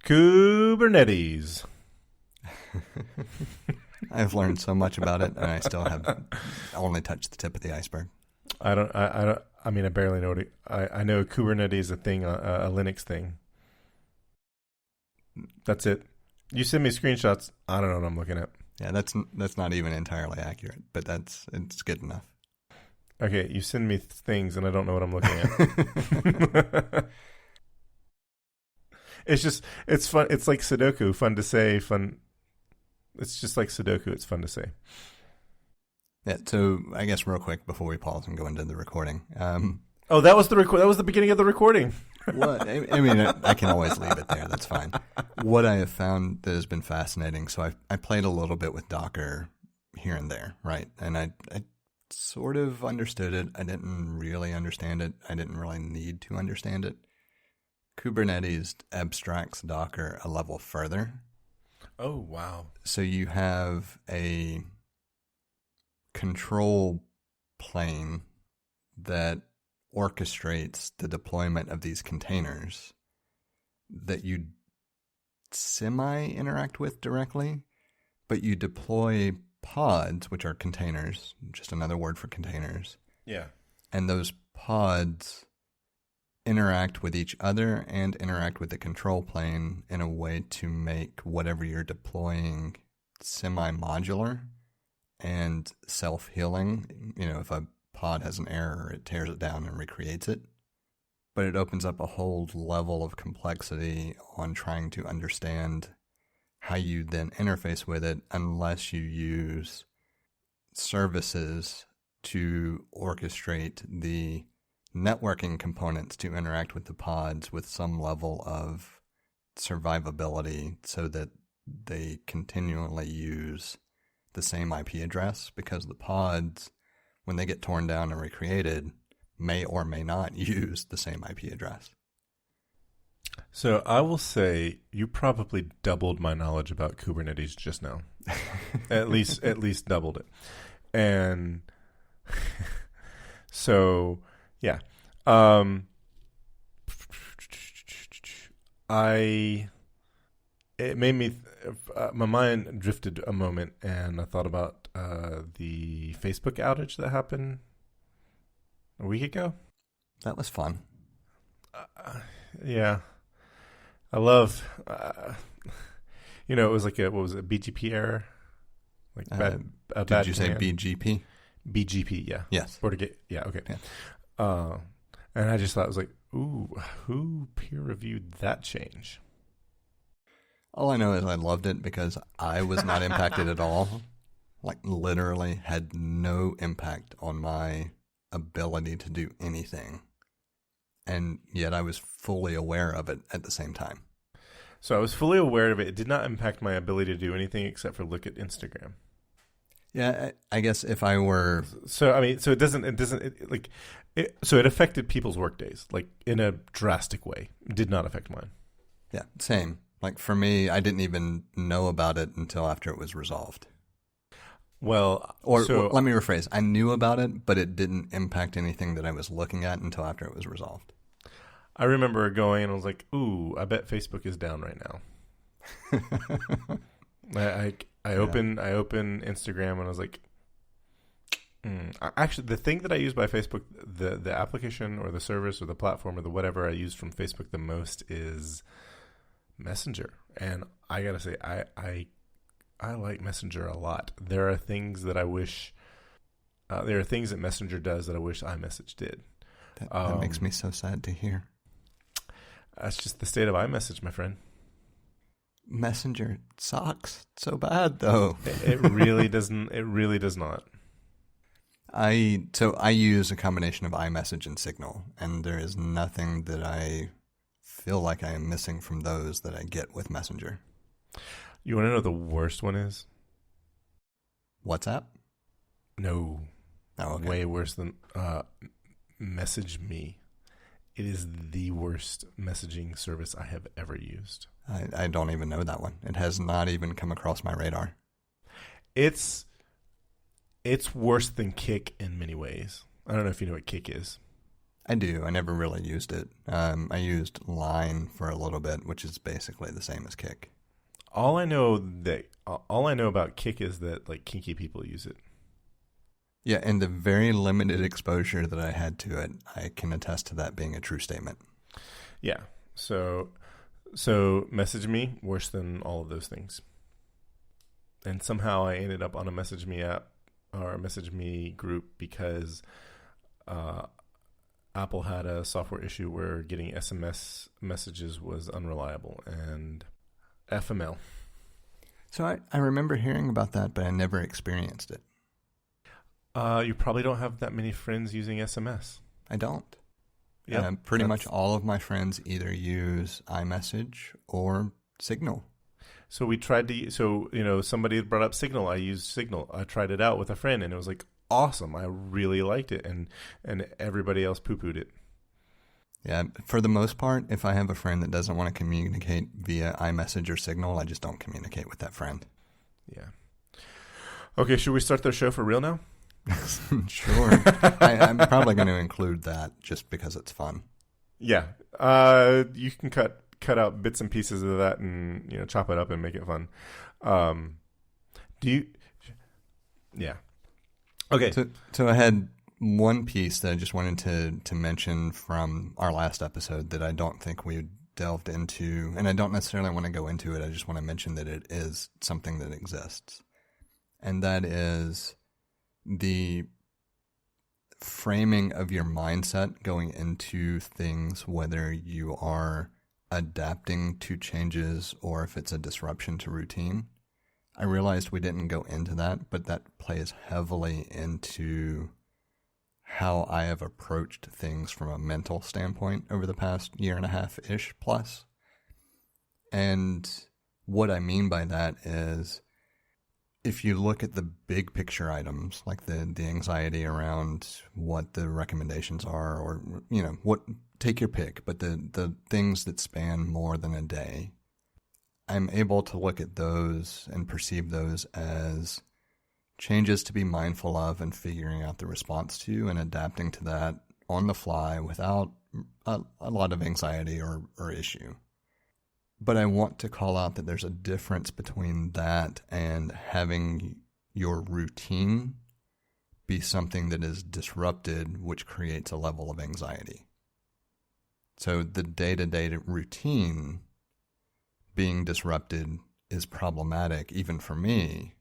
Kubernetes. I've learned so much about it, and I still have only touched the tip of the iceberg. I barely know I know Kubernetes is a thing, a Linux thing. That's it. You send me screenshots. I don't know what I'm looking at. Yeah, that's not even entirely accurate, but it's good enough. Okay, you send me things, and I don't know what I'm looking at. It's fun. It's like Sudoku, fun to say, fun. It's just like Sudoku. It's fun to say. Yeah. So I guess real quick before we pause and go into the recording. That was the beginning of the recording. What I mean, I can always leave it there. That's fine. What I have found that has been fascinating. So I played a little bit with Docker here and there, right? And I sort of understood it. I didn't really understand it. I didn't really need to understand it. Kubernetes abstracts Docker a level further. Oh, wow. So you have a control plane that orchestrates the deployment of these containers that you semi-interact with directly, but you deploy pods, which are containers, just another word for containers. Yeah. And those pods interact with each other and interact with the control plane in a way to make whatever you're deploying semi-modular and self-healing. You know, if a pod has an error, it tears it down and recreates it. But it opens up a whole level of complexity on trying to understand how you then interface with it unless you use services to orchestrate the networking components to interact with the pods with some level of survivability so that they continually use the same IP address, because the pods, when they get torn down and recreated, may or may not use the same IP address. So I will say you probably doubled my knowledge about Kubernetes just now. at least doubled it. And so, yeah. It made me, my mind drifted a moment, and I thought about the Facebook outage that happened a week ago. That was fun. Yeah. I love, it was like what was it, BGP error? Like did you say BGP? BGP, yeah. Yes. Yeah, okay. Yeah. And I just thought, I was like, ooh, who peer-reviewed that change? All I know is I loved it because I was not impacted at all. Like, literally had no impact on my ability to do anything. And yet I was fully aware of it at the same time. So I was fully aware of it. It did not impact my ability to do anything except for look at Instagram. Yeah, I guess if I were... So it affected people's work days, like in a drastic way. It did not affect mine. Yeah, same. Like for me, I didn't even know about it until after it was resolved. Well, let me rephrase. I knew about it, but it didn't impact anything that I was looking at until after it was resolved. I remember going and I was like, ooh, I bet Facebook is down right now. I open Instagram and I was like, Actually, the thing that I use by Facebook, the application or the service or the platform or the whatever I use from Facebook the most is Messenger. And I gotta say, I like Messenger a lot. There are things that I wish, there are things that Messenger does that I wish iMessage did. That makes me so sad to hear. That's just the state of iMessage, my friend. Messenger sucks so bad, though. It really doesn't. It really does not. I use a combination of iMessage and Signal, and there is nothing that I feel like I am missing from those that I get with Messenger. You want to know the worst one is? WhatsApp? No. Oh, okay. Way worse than Message Me. It is the worst messaging service I have ever used. I don't even know that one. It has not even come across my radar. It's worse than Kik in many ways. I don't know if you know what Kik is. I do. I never really used it. I used Line for a little bit, which is basically the same as Kick. All I know about Kick is that like kinky people use it. Yeah, and the very limited exposure that I had to it, I can attest to that being a true statement. Yeah. So Message Me, worse than all of those things. And somehow I ended up on a Message Me app or a Message Me group because Apple had a software issue where getting SMS messages was unreliable, and FML. So I remember hearing about that, but I never experienced it. You probably don't have that many friends using SMS. I don't. Yeah, pretty much all of my friends either use iMessage or Signal. So we tried to, somebody had brought up Signal. I used Signal. I tried it out with a friend, and it was like awesome. I really liked it, and everybody else poo-pooed it. Yeah, for the most part, if I have a friend that doesn't want to communicate via iMessage or Signal, I just don't communicate with that friend. Yeah. Okay, should we start the show for real now? Sure. I'm probably going to include that just because it's fun. Yeah. You can cut out bits and pieces of that and chop it up and make it fun. Yeah. Okay. So I had one piece that I just wanted to mention from our last episode that I don't think we delved into, and I don't necessarily want to go into it. I just want to mention that it is something that exists, and that is the framing of your mindset going into things, whether you are adapting to changes or if it's a disruption to routine. I realized we didn't go into that, but that plays heavily into how I have approached things from a mental standpoint over the past year and a half-ish plus. And what I mean by that is, if you look at the big picture items, like the anxiety around what the recommendations are, or, take your pick, but the things that span more than a day, I'm able to look at those and perceive those as changes to be mindful of and figuring out the response to and adapting to that on the fly without a lot of anxiety or issue. But I want to call out that there's a difference between that and having your routine be something that is disrupted, which creates a level of anxiety. So the day-to-day routine being disrupted is problematic, even for me,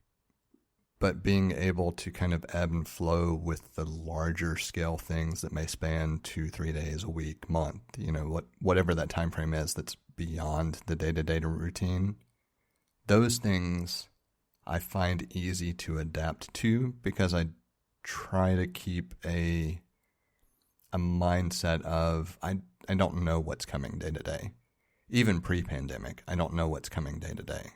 but being able to kind of ebb and flow with the larger scale things that may span 2-3 days a week, month, whatever that time frame is that's beyond the day-to-day routine, those things I find easy to adapt to because I try to keep a mindset of I don't know what's coming day to day. Even pre-pandemic, I don't know what's coming day to day.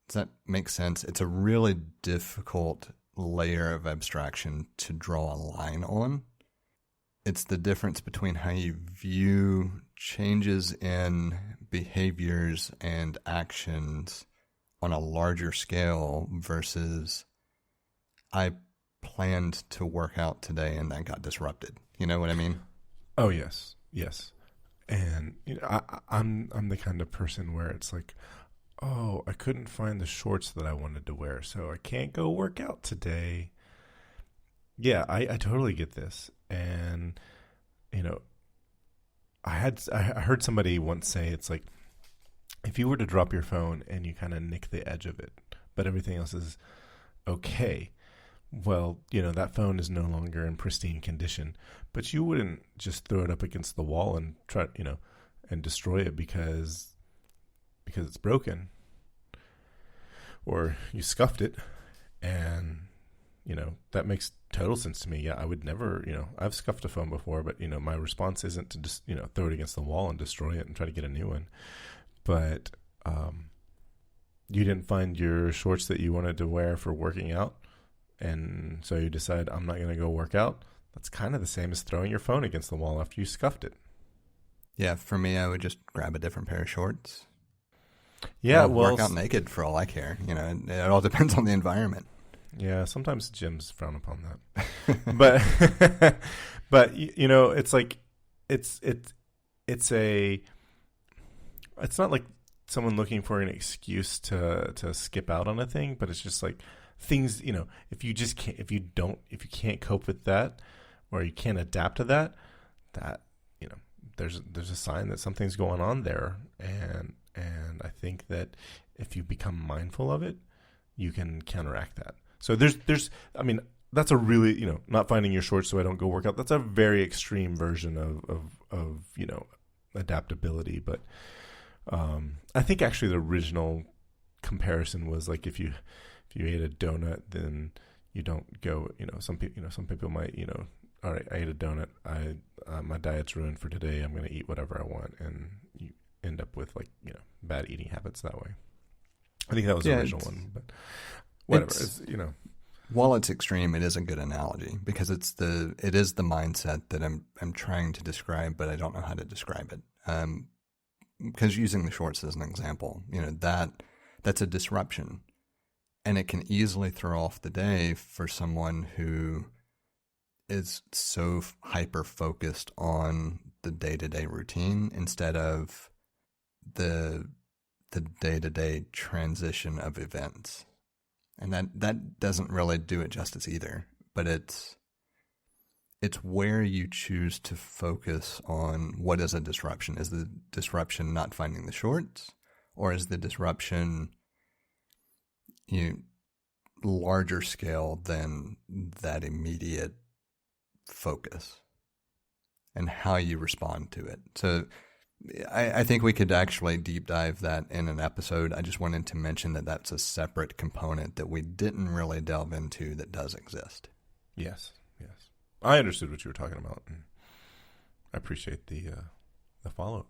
Does that make sense? It's a really difficult layer of abstraction to draw a line on. It's the difference between how you view changes in behaviors and actions on a larger scale versus I planned to work out today and that got disrupted. You know what I mean? Oh, yes. Yes. And I'm the kind of person where it's like, oh, I couldn't find the shorts that I wanted to wear, so I can't go work out today. Yeah, I totally get this. And, I heard somebody once say, it's like, if you were to drop your phone and you kind of nick the edge of it, but everything else is okay, well, that phone is no longer in pristine condition, but you wouldn't just throw it up against the wall and try, and destroy it because it's broken, or you scuffed it, and that makes total sense to me. Yeah, I would never, I've scuffed a phone before, but my response isn't to just throw it against the wall and destroy it and try to get a new one. But you didn't find your shorts that you wanted to wear for working out, and so you decide, I'm not going to go work out. That's kind of the same as throwing your phone against the wall after you scuffed it. Yeah, for me, I would just grab a different pair of shorts. Yeah, work out naked for all I care. It all depends on the environment. Yeah, sometimes gyms frown upon that, but but it's like it's it's a it's not like someone looking for an excuse to skip out on a thing, but it's just like things, if you just can't, if you can't cope with that, or you can't adapt to that, there's a sign that something's going on there, and I think that if you become mindful of it, you can counteract that. So I mean, that's a really, not finding your shorts so I don't go work out. That's a very extreme version of adaptability. But I think actually the original comparison was like if you ate a donut, then you don't go. Some people might, all right, I ate a donut. My diet's ruined for today. I'm going to eat whatever I want, and you end up with bad eating habits that way. I think that was the original one, but whatever. While it's extreme, it is a good analogy because it is the mindset that I'm trying to describe, but I don't know how to describe it. Because using the shorts as an example, that's a disruption, and it can easily throw off the day for someone who is so hyper focused on the day-to-day routine instead of the day-to-day transition of events. And that doesn't really do it justice either, but it's where you choose to focus on what is a disruption. Is the disruption not finding the shorts, or is the disruption larger scale than that immediate focus, and how you respond to it? So I think we could actually deep dive that in an episode. I just wanted to mention that that's a separate component that we didn't really delve into that does exist. Yes. I understood what you were talking about, and I appreciate the follow.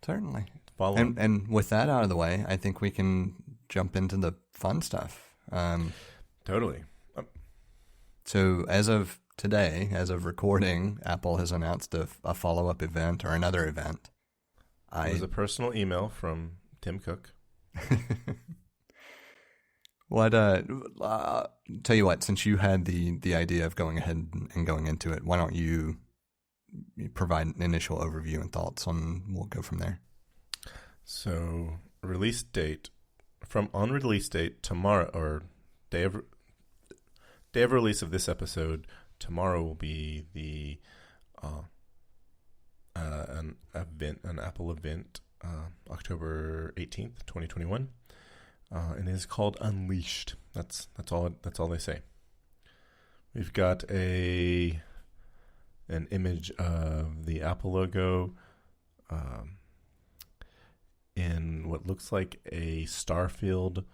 Certainly. Follow. And with that out of the way, I think we can jump into the fun stuff. Totally. So as of today, as of recording, Apple has announced a follow-up event or another event. It was a personal email from Tim Cook. Tell you what, since you had the idea of going ahead and going into it, why don't you provide an initial overview and thoughts we'll go from there. So release date tomorrow, or day of release of this episode, tomorrow will be the an Apple event, October 18th, 2021, and it is called Unleashed. That's all they say. We've got an image of the Apple logo in what looks like a star field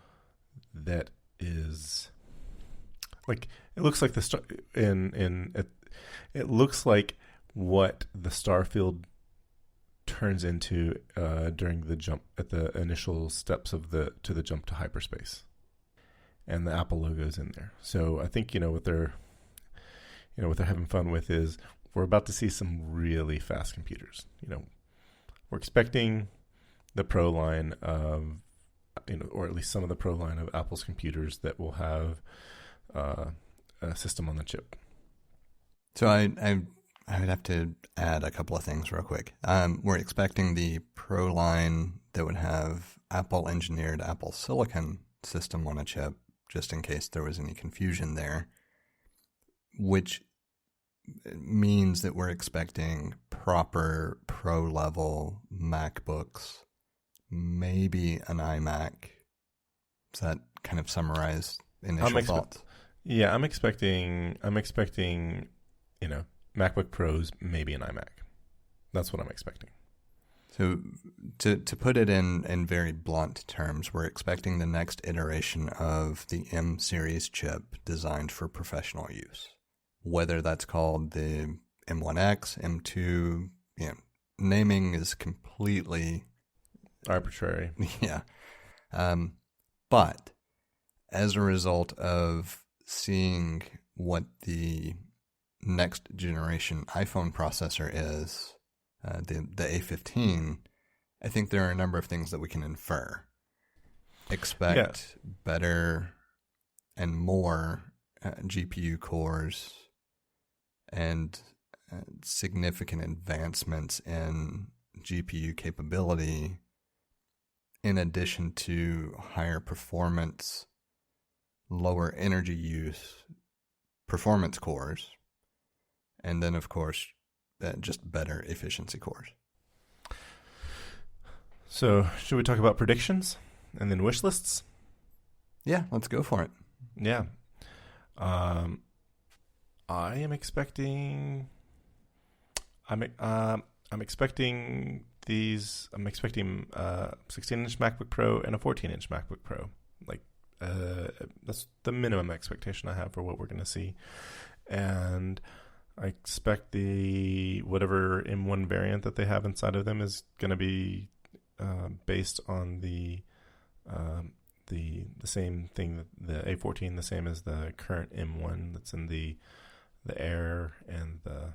that is like, it looks like the star it looks like what the star field turns into during the jump, at the initial steps of the jump to hyperspace, and the Apple logo is in there. So I think what they're having fun with is we're about to see some really fast computers. We're expecting the Pro line of, or at least some of the Pro line of Apple's computers that will have a system on the chip. So I would have to add a couple of things real quick. We're expecting the Pro line that would have Apple engineered Apple Silicon system on a chip, just in case there was any confusion there, which means that we're expecting proper Pro level MacBooks, maybe an iMac. Does that kind of summarize initial thoughts? Yeah, I'm expecting, MacBook Pros, maybe an iMac. That's what I'm expecting. So to put it in very blunt terms, we're expecting the next iteration of the M series chip designed for professional use. Whether that's called the M1X, M2, naming is completely arbitrary. Yeah. But as a result of seeing what the next generation iPhone processor is, the A15, I think there are a number of things that we can infer. Expect better and more GPU cores and significant advancements in GPU capability, in addition to higher performance, lower energy use performance cores, and then, of course, just better efficiency cores. So, should we talk about predictions and then wish lists? Yeah, let's go for it. Yeah. I am expecting. I'm expecting these. I'm expecting 16-inch MacBook Pro and a 14-inch MacBook Pro. Like, that's the minimum expectation I have for what we're going to see, and I expect the whatever M1 variant that they have inside of them is going to be based on the same thing, the A14, the same as the current M1 that's in the Air and the.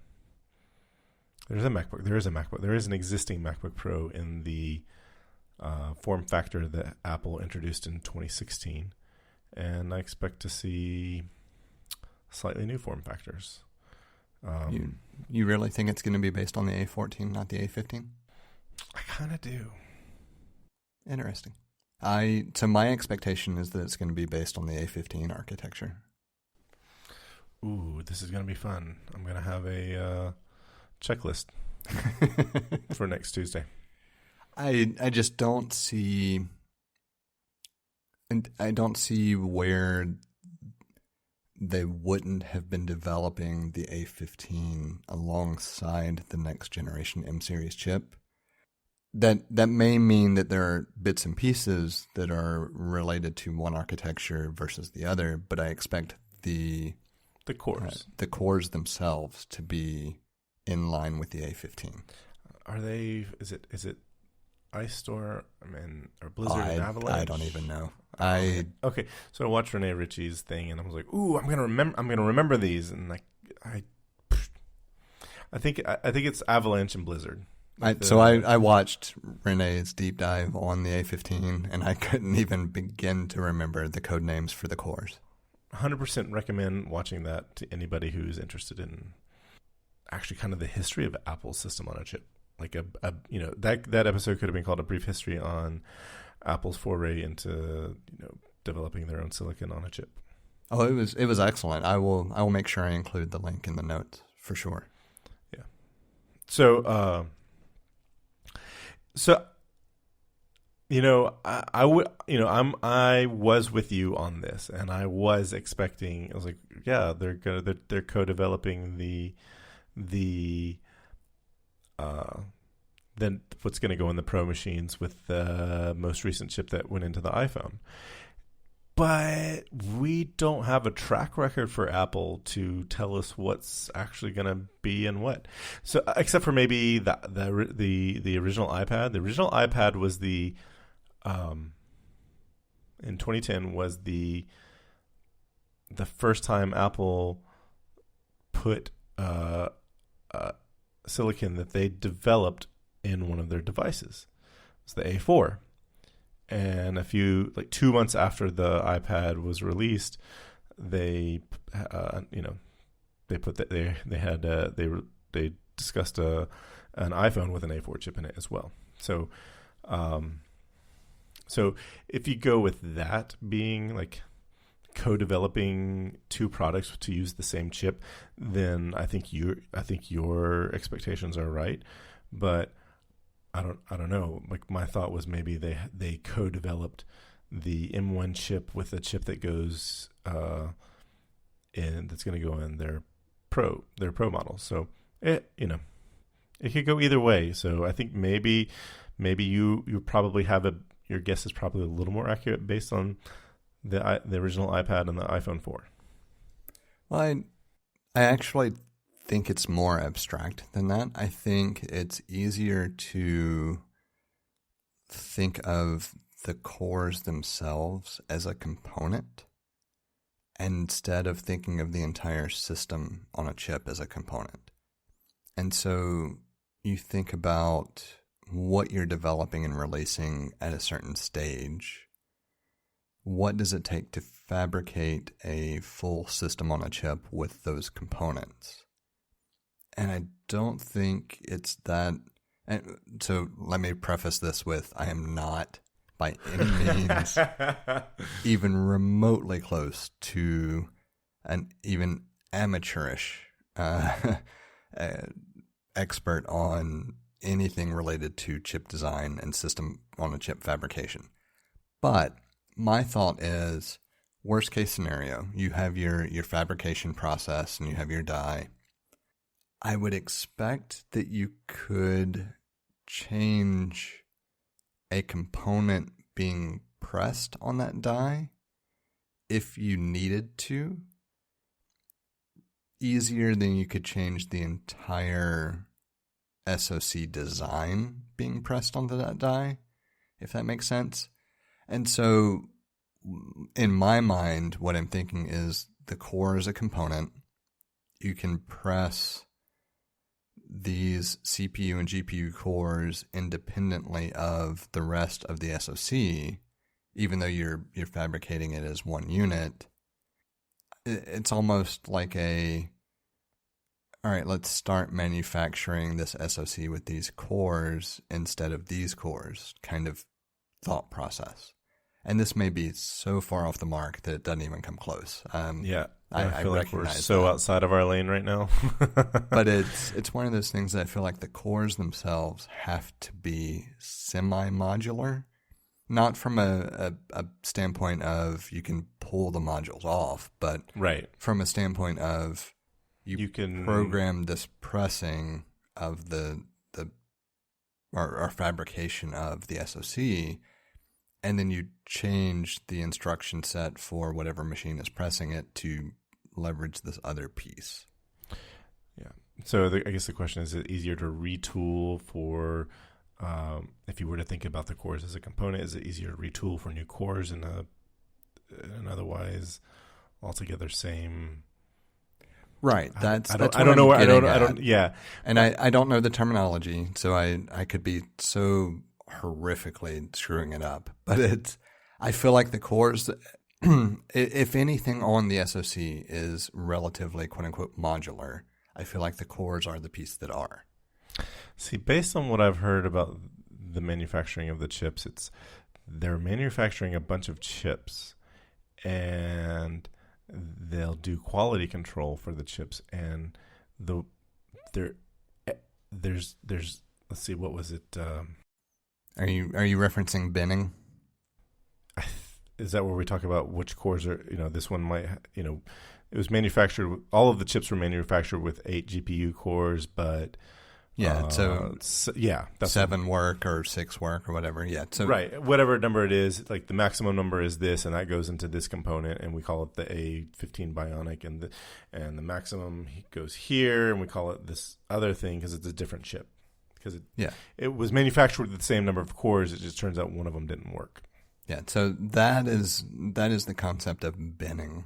There is an existing MacBook Pro in the form factor that Apple introduced in 2016, and I expect to see slightly new form factors. You really think it's going to be based on the A14, not the A15? I kind of do. Interesting. So my expectation is that it's going to be based on the A15 architecture. Ooh, this is going to be fun. I'm going to have a checklist for next Tuesday. I just don't see, and I don't see where they wouldn't have been developing the A15 alongside the next generation M series chip. That may mean that there are bits and pieces that are related to one architecture versus the other, but I expect the cores themselves to be in line with the A15. Are they? Is it Ice Storm? Or Blizzard and Avalanche? I don't even know. Okay. So I watched Rene Ritchie's thing, and I was like, "Ooh, I'm gonna remember these." And I think it's Avalanche and Blizzard. I watched Rene's deep dive on the A15, and I couldn't even begin to remember the code names for the cores. 100% recommend watching that to anybody who's interested in actually kind of the history of Apple's system on a chip. Like that episode could have been called A Brief History on Apple's foray into developing their own silicon on a chip. Oh, it was excellent. I will make sure I include the link in the notes for sure. Yeah. So I was with you on this, and I was expecting. I was like, yeah, they're co-developing then what's going to go in the Pro machines with the most recent chip that went into the iPhone. But we don't have a track record for Apple to tell us what's actually going to be and what. So, except for maybe the original iPad. The original iPad was in 2010 was the first time Apple put silicon that they developed in one of their devices. It's the A4. And 2 months after the iPad was released, they discussed an iPhone with an A4 chip in it as well. So if you go with that being like co-developing two products to use the same chip, then I think your expectations are right. But I don't know. Like, my thought was maybe they co-developed the M1 chip with a chip that goes that's going to go in their Pro models. So it could go either way. So I think maybe you probably have your guess is probably a little more accurate based on the original iPad and the iPhone 4. Well, I actually think it's more abstract than that. I think it's easier to think of the cores themselves as a component instead of thinking of the entire system on a chip as a component. And so you think about what you're developing and releasing at a certain stage, what does it take to fabricate a full system on a chip with those components? And I don't think it's that. And so let me preface this with, I am not by any means even remotely close to an even amateurish expert on anything related to chip design and system on a chip fabrication. But my thought is, worst case scenario, you have your fabrication process and you have your die. I would expect that you could change a component being pressed on that die if you needed to, easier than you could change the entire SoC design being pressed onto that die, if that makes sense. And so in my mind, what I'm thinking is the core is a component. You can press these CPU and GPU cores independently of the rest of the SoC, even though you're fabricating it as one unit. It's almost like all right, let's start manufacturing this SoC with these cores instead of these cores kind of thought process. And this may be so far off the mark that it doesn't even come close. I feel like we're so outside of our lane right now. But it's one of those things that I feel like the cores themselves have to be semi-modular, not from a standpoint of you can pull the modules off, but right. From a standpoint of you can program this pressing of the or fabrication of the SoC, and then you change the instruction set for whatever machine is pressing it to leverage this other piece. Yeah. So I guess the question is it easier to retool for, if you were to think about the cores as a component, is it easier to retool for new cores in an otherwise altogether same? Right. I don't know. Yeah. And I don't know the terminology, so I could be so horrifically screwing it up. But I feel like the cores, if anything on the SoC is relatively quote unquote modular, I feel like the cores are the piece that are. See, based on what I've heard about the manufacturing of the chips, they're manufacturing a bunch of chips and they'll do quality control for the chips, and there's let's see, what was it? Are you referencing binning? Is that where we talk about which cores are? This one might. It was manufactured. All of the chips were manufactured with 8 GPU cores, but yeah. That's 7 work or 6 work or whatever. Yeah. So right, whatever number it is, like the maximum number is this, and that goes into this component, and we call it the A15 Bionic, and the maximum goes here, and we call it this other thing because it's a different chip. Because it was manufactured with the same number of cores. It just turns out one of them didn't work. Yeah. So that is the concept of binning,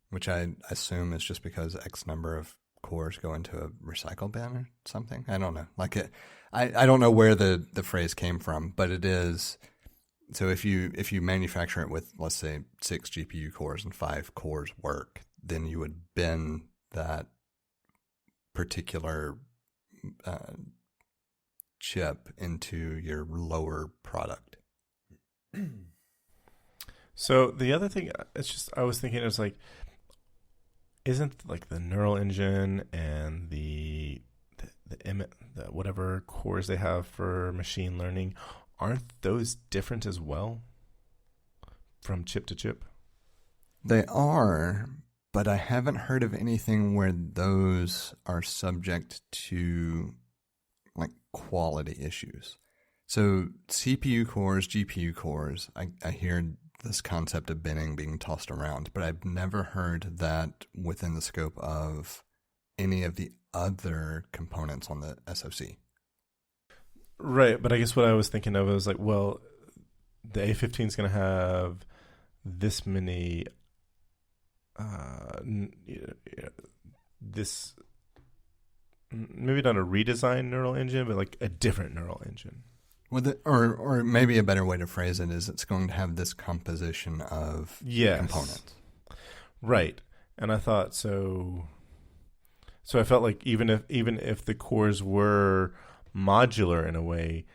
which I assume is just because X number of cores go into a recycle bin or something. I don't know. I don't know where the phrase came from, but it is. So if you manufacture it with, let's say, 6 GPU cores and 5 cores work, then you would bin that particular chip into your lower product. So the other thing, I was thinking, it was like, isn't like the neural engine and the whatever cores they have for machine learning, aren't those different as well from chip to chip? They are, but I haven't heard of anything where those are subject to like quality issues. So CPU cores, GPU cores, I hear this concept of binning being tossed around, but I've never heard that within the scope of any of the other components on the SoC. Right, but I guess what I was thinking of was like, well, the A15 is going to have this many, this, maybe not a redesigned neural engine, but like a different neural engine. Or maybe a better way to phrase it is it's going to have this composition of components. Right. And I thought so I felt like even if the cores were modular in a way,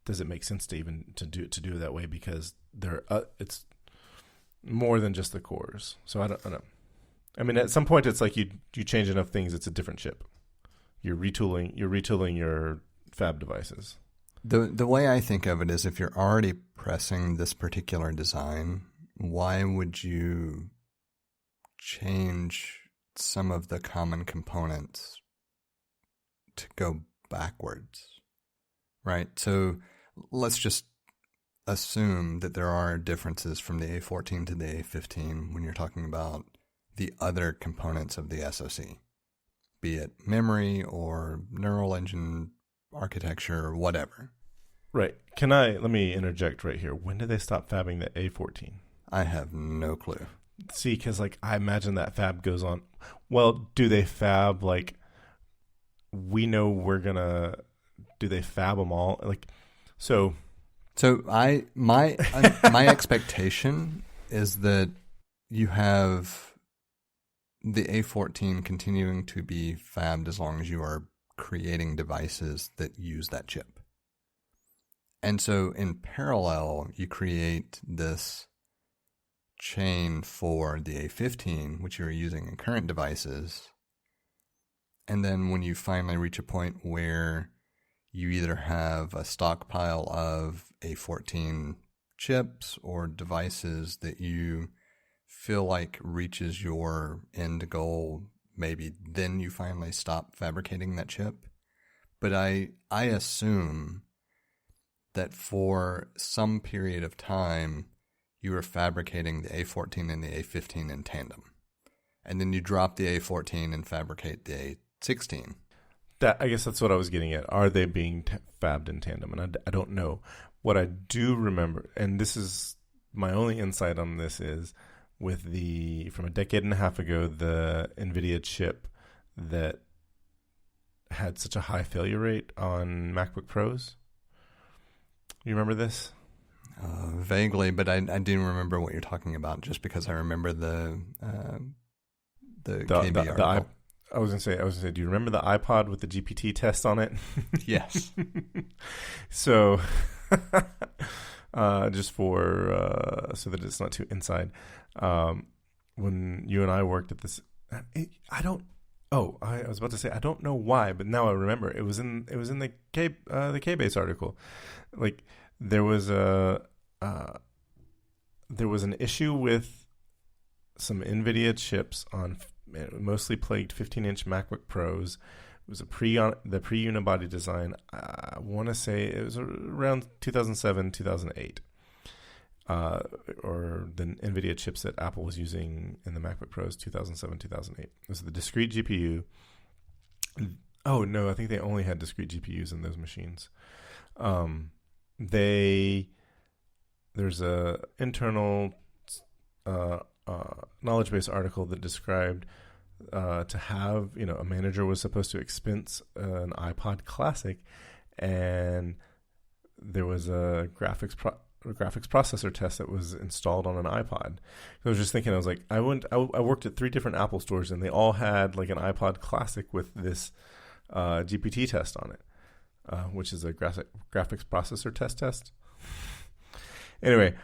does it make sense to do it that way, because it's more than just the cores. So I don't know. I mean, at some point it's like you change enough things, it's a different chip. You're retooling your fab devices. The way I think of it is, if you're already pressing this particular design, why would you change some of the common components to go backwards, right? So let's just assume that there are differences from the A14 to the A15 when you're talking about the other components of the SoC, be it memory or neural engine architecture or whatever. Right. Let me interject right here. When did they stop fabbing the A14? I have no clue. See, because I imagine that fab goes on. Well, do they fab we know do they fab them all? So my expectation is that you have the A14 continuing to be fabbed as long as you are creating devices that use that chip. And so in parallel, you create this chain for the A15, which you're using in current devices. And then when you finally reach a point where you either have a stockpile of A14 chips or devices that you feel like reaches your end goal, maybe then you finally stop fabricating that chip. But I assume that for some period of time, you are fabricating the A14 and the A15 in tandem. And then you drop the A14 and fabricate the A16. I guess that's what I was getting at. Are they being fabbed in tandem? And I don't know. What I do remember, and this is my only insight on this, is with from a decade and a half ago, the NVIDIA chip that had such a high failure rate on MacBook Pros. You remember this? Vaguely, but I do remember what you're talking about, just because I remember the KB article. I was gonna say, do you remember the iPod with the GPT test on it? Yes. So, just for so that it's not too inside, when you and I worked at this, I was about to say I don't know why, but now I remember it was in the K-Base article. There was an issue with some NVIDIA chips on mostly plagued 15-inch MacBook Pros. It was the pre-unibody design. I want to say it was around 2007, 2008. Or the NVIDIA chips that Apple was using in the MacBook Pros 2007, 2008. It was the discrete GPU. Oh, no, I think they only had discrete GPUs in those machines. There's a internal knowledge base article that described to have, a manager was supposed to expense an iPod Classic, and there was a graphics processor test that was installed on an iPod. I was just thinking, I was like, I worked at 3 different Apple stores, and they all had an iPod Classic with this GPT test on it, which is a graphics processor test. Anyway,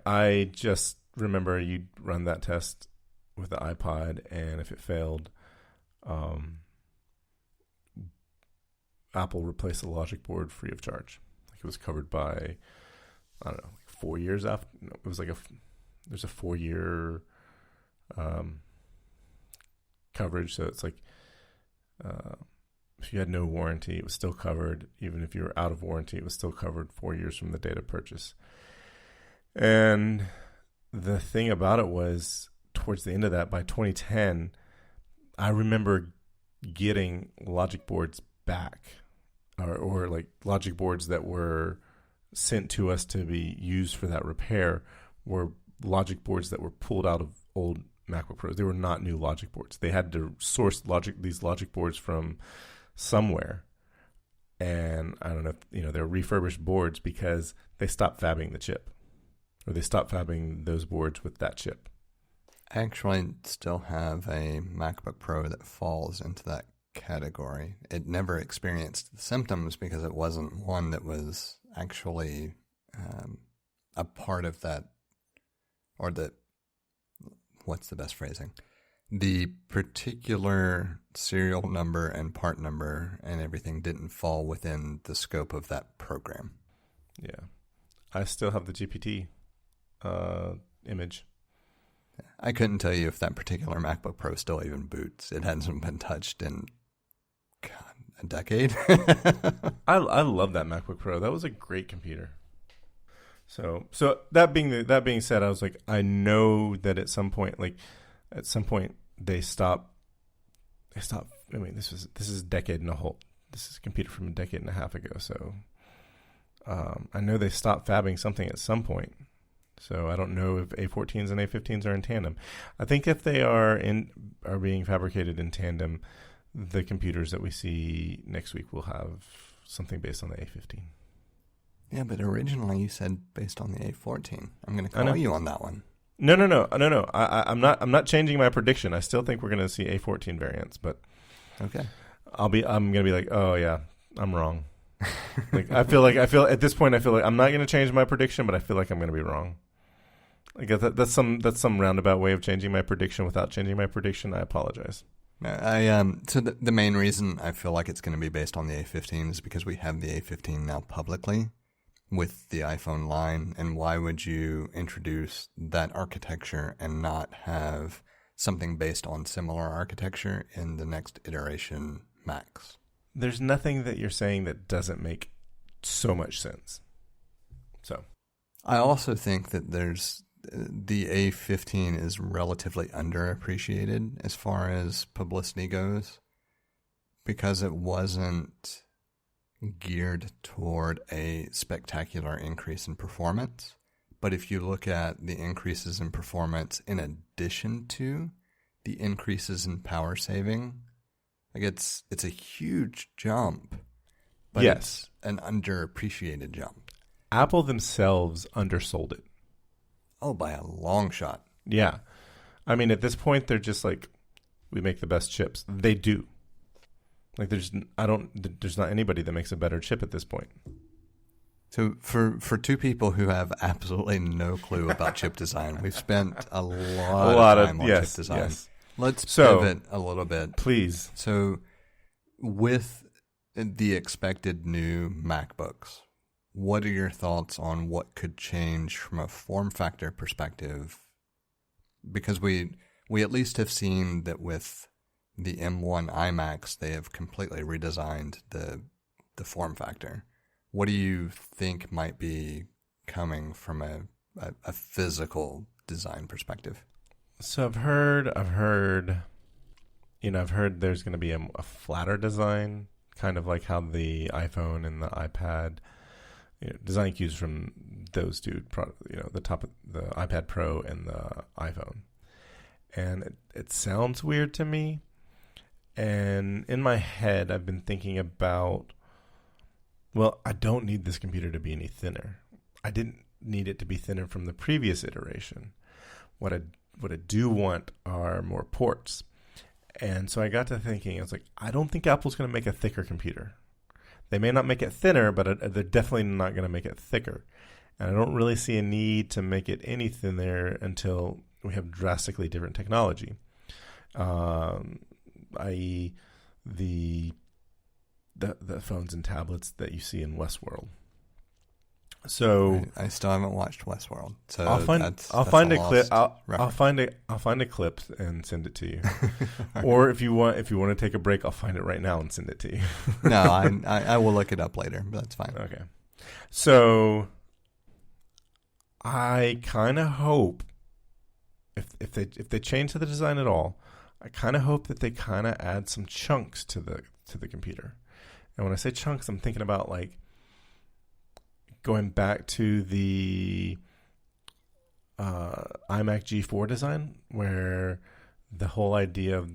I just remember you'd run that test with the iPod, and if it failed, Apple replaced the logic board free of charge. It was covered by, I don't know, 4 years after. No, it was there's a 4-year coverage, so it's if you had no warranty, it was still covered. Even if you were out of warranty, it was still covered 4 years from the date of purchase. And the thing about it was, towards the end of that, by 2010, I remember getting logic boards back, or logic boards that were sent to us to be used for that repair were logic boards that were pulled out of old MacBook Pros. They were not new logic boards. They had to source these logic boards from somewhere. I don't know, if, they're refurbished boards because they stopped fabbing the chip, or they stopped fabbing those boards with that chip. I actually still have a MacBook Pro that falls into that category. It never experienced the symptoms because it wasn't one that was actually a part of that, or what's the best phrasing? The particular serial number and part number and everything didn't fall within the scope of that program. Yeah. I still have the GPT image. I couldn't tell you if that particular MacBook Pro still even boots. It hasn't been touched in, a decade. I love that MacBook Pro. That was a great computer. So that being said, I was like, I know that at some point they stop. I mean, this is a decade and a whole. This is a computer from a decade and a half ago. So I know they stopped fabbing something at some point. So I don't know if A14s and A15s are in tandem. I think if they are being fabricated in tandem, the computers that we see next week will have something based on the A15. Yeah, but originally you said based on the A14. I'm going to call you on that one. No. I'm not changing my prediction. I still think we're going to see A14 variants, but okay. I'm going to be like, oh yeah, I'm wrong. I feel at this point I'm not going to change my prediction, but I feel like I'm going to be wrong. I guess that's some roundabout way of changing my prediction without changing my prediction. I apologize. So the main reason I feel like it's going to be based on the A15 is because we have the A15 now publicly with the iPhone line, and why would you introduce that architecture and not have something based on similar architecture in the next iteration Max? There's nothing that you're saying that doesn't make so much sense. So I also think that the A15 is relatively underappreciated as far as publicity goes because it wasn't geared toward a spectacular increase in performance. But if you look at the increases in performance in addition to the increases in power saving, like it's a huge jump, but yes, it's an underappreciated jump. Apple themselves undersold it. Oh, by a long shot. Yeah. I mean, at this point, they're just like, we make the best chips. They do. Like, there's not anybody that makes a better chip at this point. So for two people who have absolutely no clue about chip design, we've spent a lot of time on chip design. Yes. Let's pivot a little bit. Please. So with the expected new MacBooks, what are your thoughts on what could change from a form factor perspective? Because we at least have seen that with the M1 iMacs, they have completely redesigned the form factor. What do you think might be coming from a physical design perspective? So I've heard there's going to be a flatter design, kind of like how the iPhone and the iPad, design cues from those two, the top of the iPad Pro and the iPhone. And it sounds weird to me. And in my head, I've been thinking about, well, I don't need this computer to be any thinner. I didn't need it to be thinner from the previous iteration. What I do want are more ports. And so I got to thinking, I was like, I don't think Apple's going to make a thicker computer. They may not make it thinner, but they're definitely not going to make it thicker. And I don't really see a need to make it any thinner until we have drastically different technology, i.e. the phones and tablets that you see in Westworld. So I still haven't watched Westworld. So I'll find a clip and send it to you. Or if you want to take a break, I'll find it right now and send it to you. No, I will look it up later, but that's fine. Okay. So I kind of hope if they change the design at all, I kind of hope that they kind of add some chunks to the computer. And when I say chunks, I'm thinking about like going back to the iMac G4 design, where the whole idea of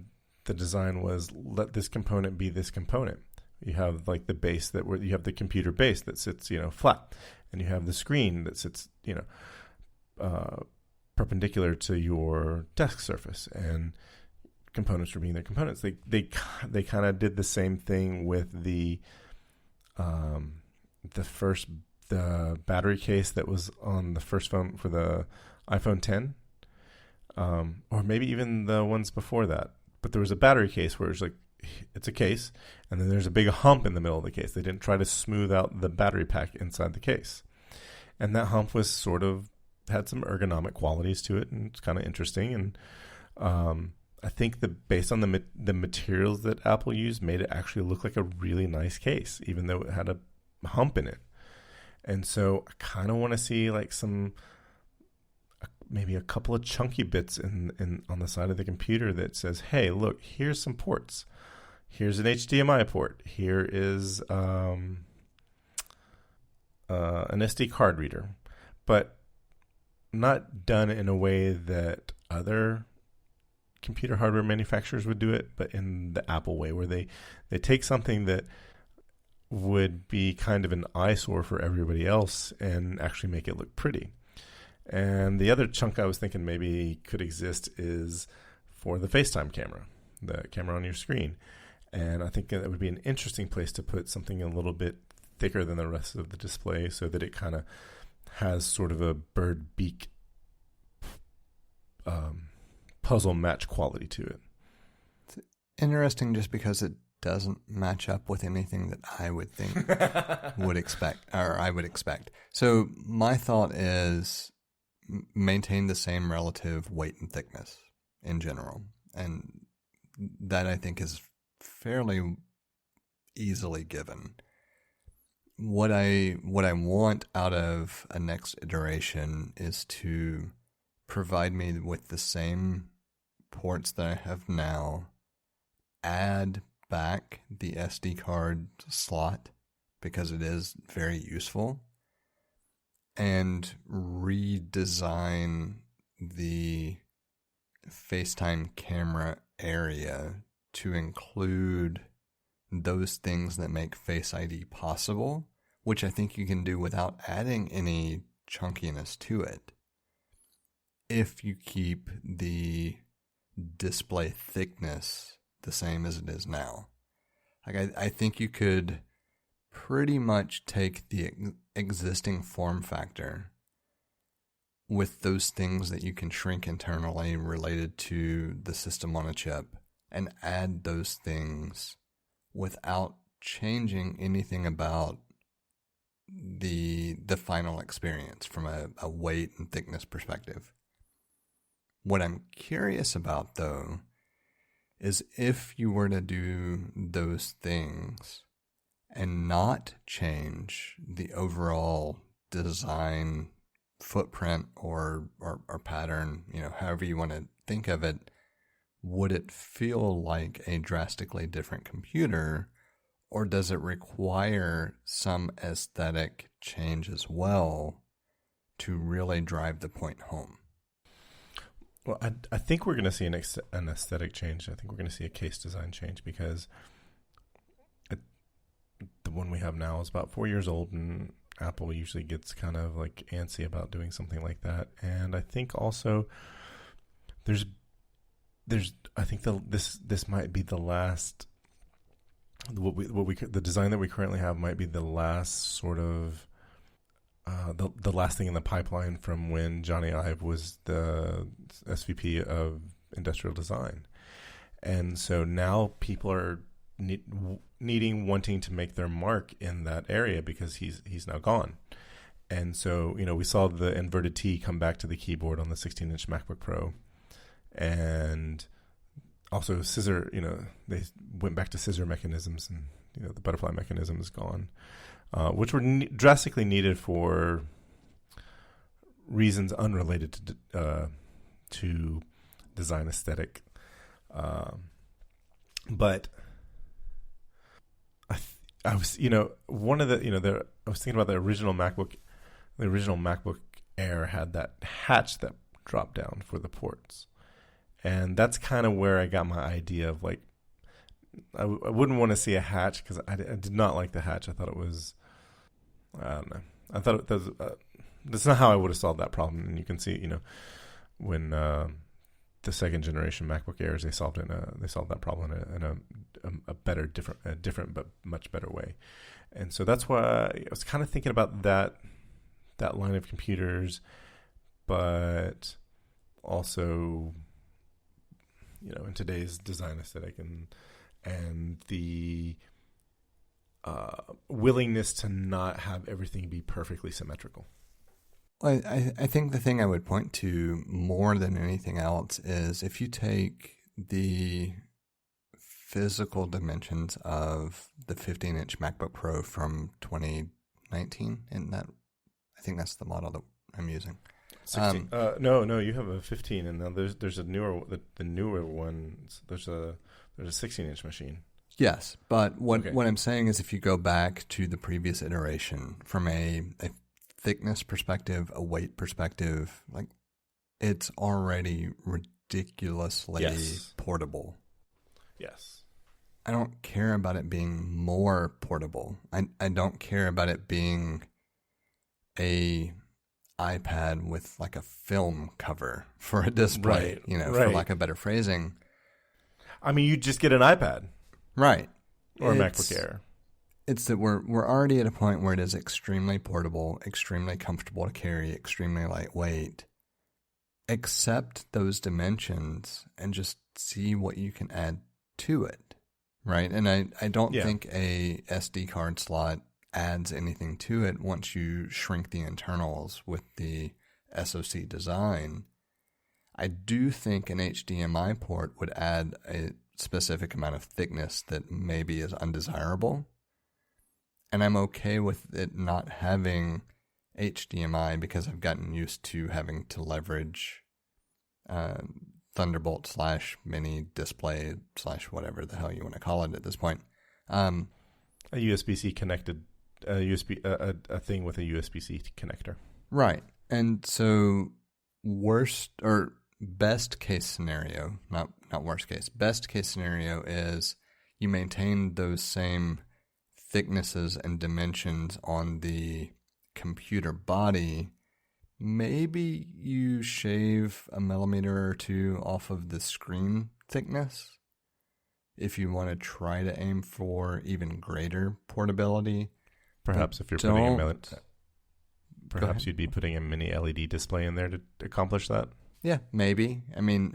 the design was let this component be this component. You have like the base you have the computer base that sits, flat, and you have the screen that sits, perpendicular to your desk surface, and components for being their components. They kind of did the same thing with the battery case that was on the first phone for the iPhone 10, or maybe even the ones before that. But there was a battery case where it's a case, and then there's a big hump in the middle of the case. They didn't try to smooth out the battery pack inside the case, and that hump was sort of had some ergonomic qualities to it, and it's kind of interesting. And I think based on the materials that Apple used, made it actually look like a really nice case, even though it had a hump in it. And so I kind of want to see like maybe a couple of chunky bits in on the side of the computer that says, "Hey, look, here's some ports. Here's an HDMI port. Here is an SD card reader," but not done in a way that other computer hardware manufacturers would do it, but in the Apple way, where they take something that would be kind of an eyesore for everybody else and actually make it look pretty. And the other chunk I was thinking maybe could exist is for the FaceTime camera, the camera on your screen. And I think that would be an interesting place to put something a little bit thicker than the rest of the display, so that it kind of has sort of a bird beak puzzle match quality to it. It's interesting just because it doesn't match up with anything that I would think I would expect. So my thought is maintain the same relative weight and thickness in general. And that I think is fairly easily given. What I want out of a next iteration is to provide me with the same ports that I have now, add back the SD card slot because it is very useful, and redesign the FaceTime camera area to include those things that make Face ID possible, which I think you can do without adding any chunkiness to it, if you keep the display thickness the same as it is now. Like I think you could pretty much take the existing form factor with those things that you can shrink internally related to the system on a chip and add those things without changing anything about the final experience from a weight and thickness perspective. What I'm curious about, though, is if you were to do those things and not change the overall design footprint or pattern, however you want to think of it, would it feel like a drastically different computer, or does it require some aesthetic change as well to really drive the point home? Well, I think we're going to see an aesthetic change. I think we're going to see a case design change, because the one we have now is about 4 years old, and Apple usually gets kind of like antsy about doing something like that. And I think also there's I think this might be the last, the design that we currently have might be the last sort of the last thing in the pipeline from when Johnny Ive was the SVP of industrial design. And so now people are wanting to make their mark in that area, because he's now gone. And so, we saw the inverted T come back to the keyboard on the 16-inch MacBook Pro. And also scissor, they went back to scissor mechanisms, and, the butterfly mechanism is gone. Which were drastically needed for reasons unrelated to design aesthetic. But I was, one of the, I was thinking about the original MacBook. The original MacBook Air had that hatch that dropped down for the ports, and that's kind of where I got my idea of like I wouldn't want to see a hatch because I did not like the hatch. I thought it was, I don't know. I thought it was, that's not how I would have solved that problem. And you can see, when the second generation MacBook Airs, they solved that problem in a better, different but much better way. And so that's why I was kind of thinking about that line of computers, but also, in today's design aesthetic and the willingness to not have everything be perfectly symmetrical. Well, I think the thing I would point to more than anything else is if you take the physical dimensions of the 15-inch MacBook Pro from 2019, and I think that's the model that I'm using. 16. No, you have a 15, and now there's a newer, the newer one. There's a 16-inch machine. Yes, but what I'm saying is if you go back to the previous iteration from a thickness perspective, a weight perspective, like it's already ridiculously portable. Yes. I don't care about it being more portable. I don't care about it being a iPad with like a film cover for a display, for lack of better phrasing. I mean, you just get an iPad. Right. Or a MacBook Air. It's that we're already at a point where it is extremely portable, extremely comfortable to carry, extremely lightweight. Accept those dimensions and just see what you can add to it, right? And I don't think a SD card slot adds anything to it once you shrink the internals with the SoC design. I do think an HDMI port would add a specific amount of thickness that maybe is undesirable. And I'm okay with it not having HDMI because I've gotten used to having to leverage Thunderbolt / mini display / whatever the hell you want to call it at this point. A USB-C connected, a thing with a USB-C connector. Right. And so worst or best case scenario, not worst case, best case scenario is you maintain those same thicknesses and dimensions on the computer body. Maybe you shave a millimeter or two off of the screen thickness if you want to try to aim for even greater portability. Perhaps if you're putting perhaps you'd be putting a mini LED display in there to accomplish that. Yeah, maybe. I mean,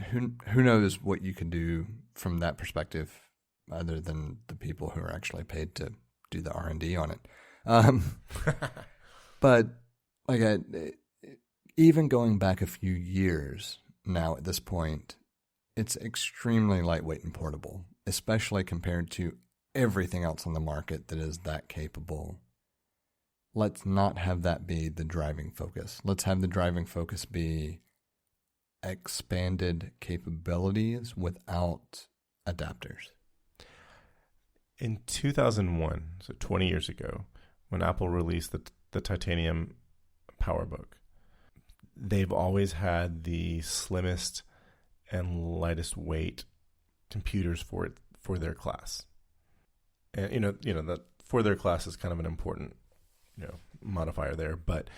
who knows what you can do from that perspective other than the people who are actually paid to do the R&D on it. But like even going back a few years now at this point, it's extremely lightweight and portable, especially compared to everything else on the market that is that capable. Let's not have that be the driving focus. Let's have the driving focus be expanded capabilities without adapters. In 2001, so 20 years ago, when Apple released the Titanium PowerBook, they've always had the slimmest and lightest weight computers for their class. And that for their class is kind of an important modifier there, but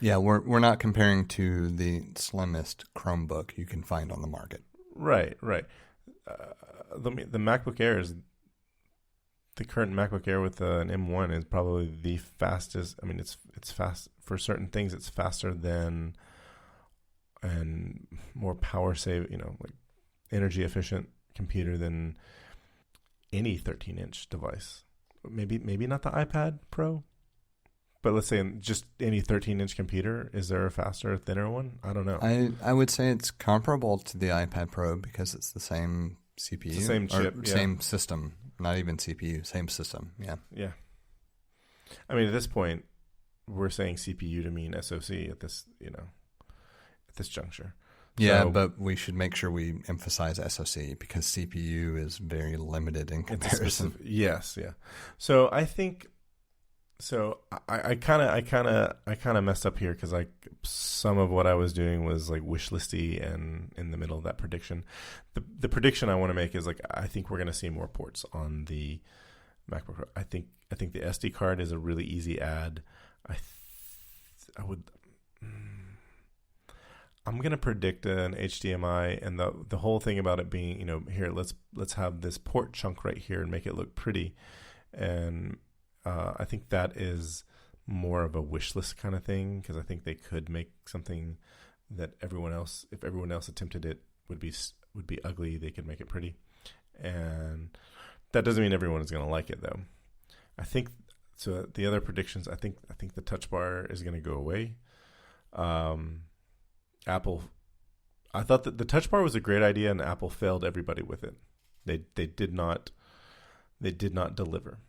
yeah, we're not comparing to the slimmest Chromebook you can find on the market. Right. The MacBook Air is the current MacBook Air with an M1 is probably the fastest. I mean, it's fast for certain things. It's faster than and more power save, like energy efficient computer than any 13-inch device. Maybe not the iPad Pro. But let's say just any 13-inch computer, is there a faster, thinner one? I don't know. I would say it's comparable to the iPad Pro because it's the same CPU. It's the same chip. Same system. Not even CPU. Same system. Yeah. Yeah. I mean, at this point, we're saying CPU to mean SoC at this, at this juncture. Yeah, so, but we should make sure we emphasize SoC because CPU is very limited in comparison. Yes, yeah. So I think So I kind of messed up here because like some of what I was doing was like wish listy and in the middle of that prediction. The prediction I want to make is like I think we're going to see more ports on the MacBook Pro. I think the SD card is a really easy add. I'm going to predict an HDMI, and the whole thing about it being, you know, here let's have this port chunk right here and make it look pretty, and I think that is more of a wish list kind of thing, because I think they could make something that if everyone else attempted it, would be ugly. They could make it pretty, and that doesn't mean everyone is going to like it though. I think so. The other predictions, I think the touch bar is going to go away. Apple, I thought that the touch bar was a great idea, and Apple failed everybody with it. They did not deliver.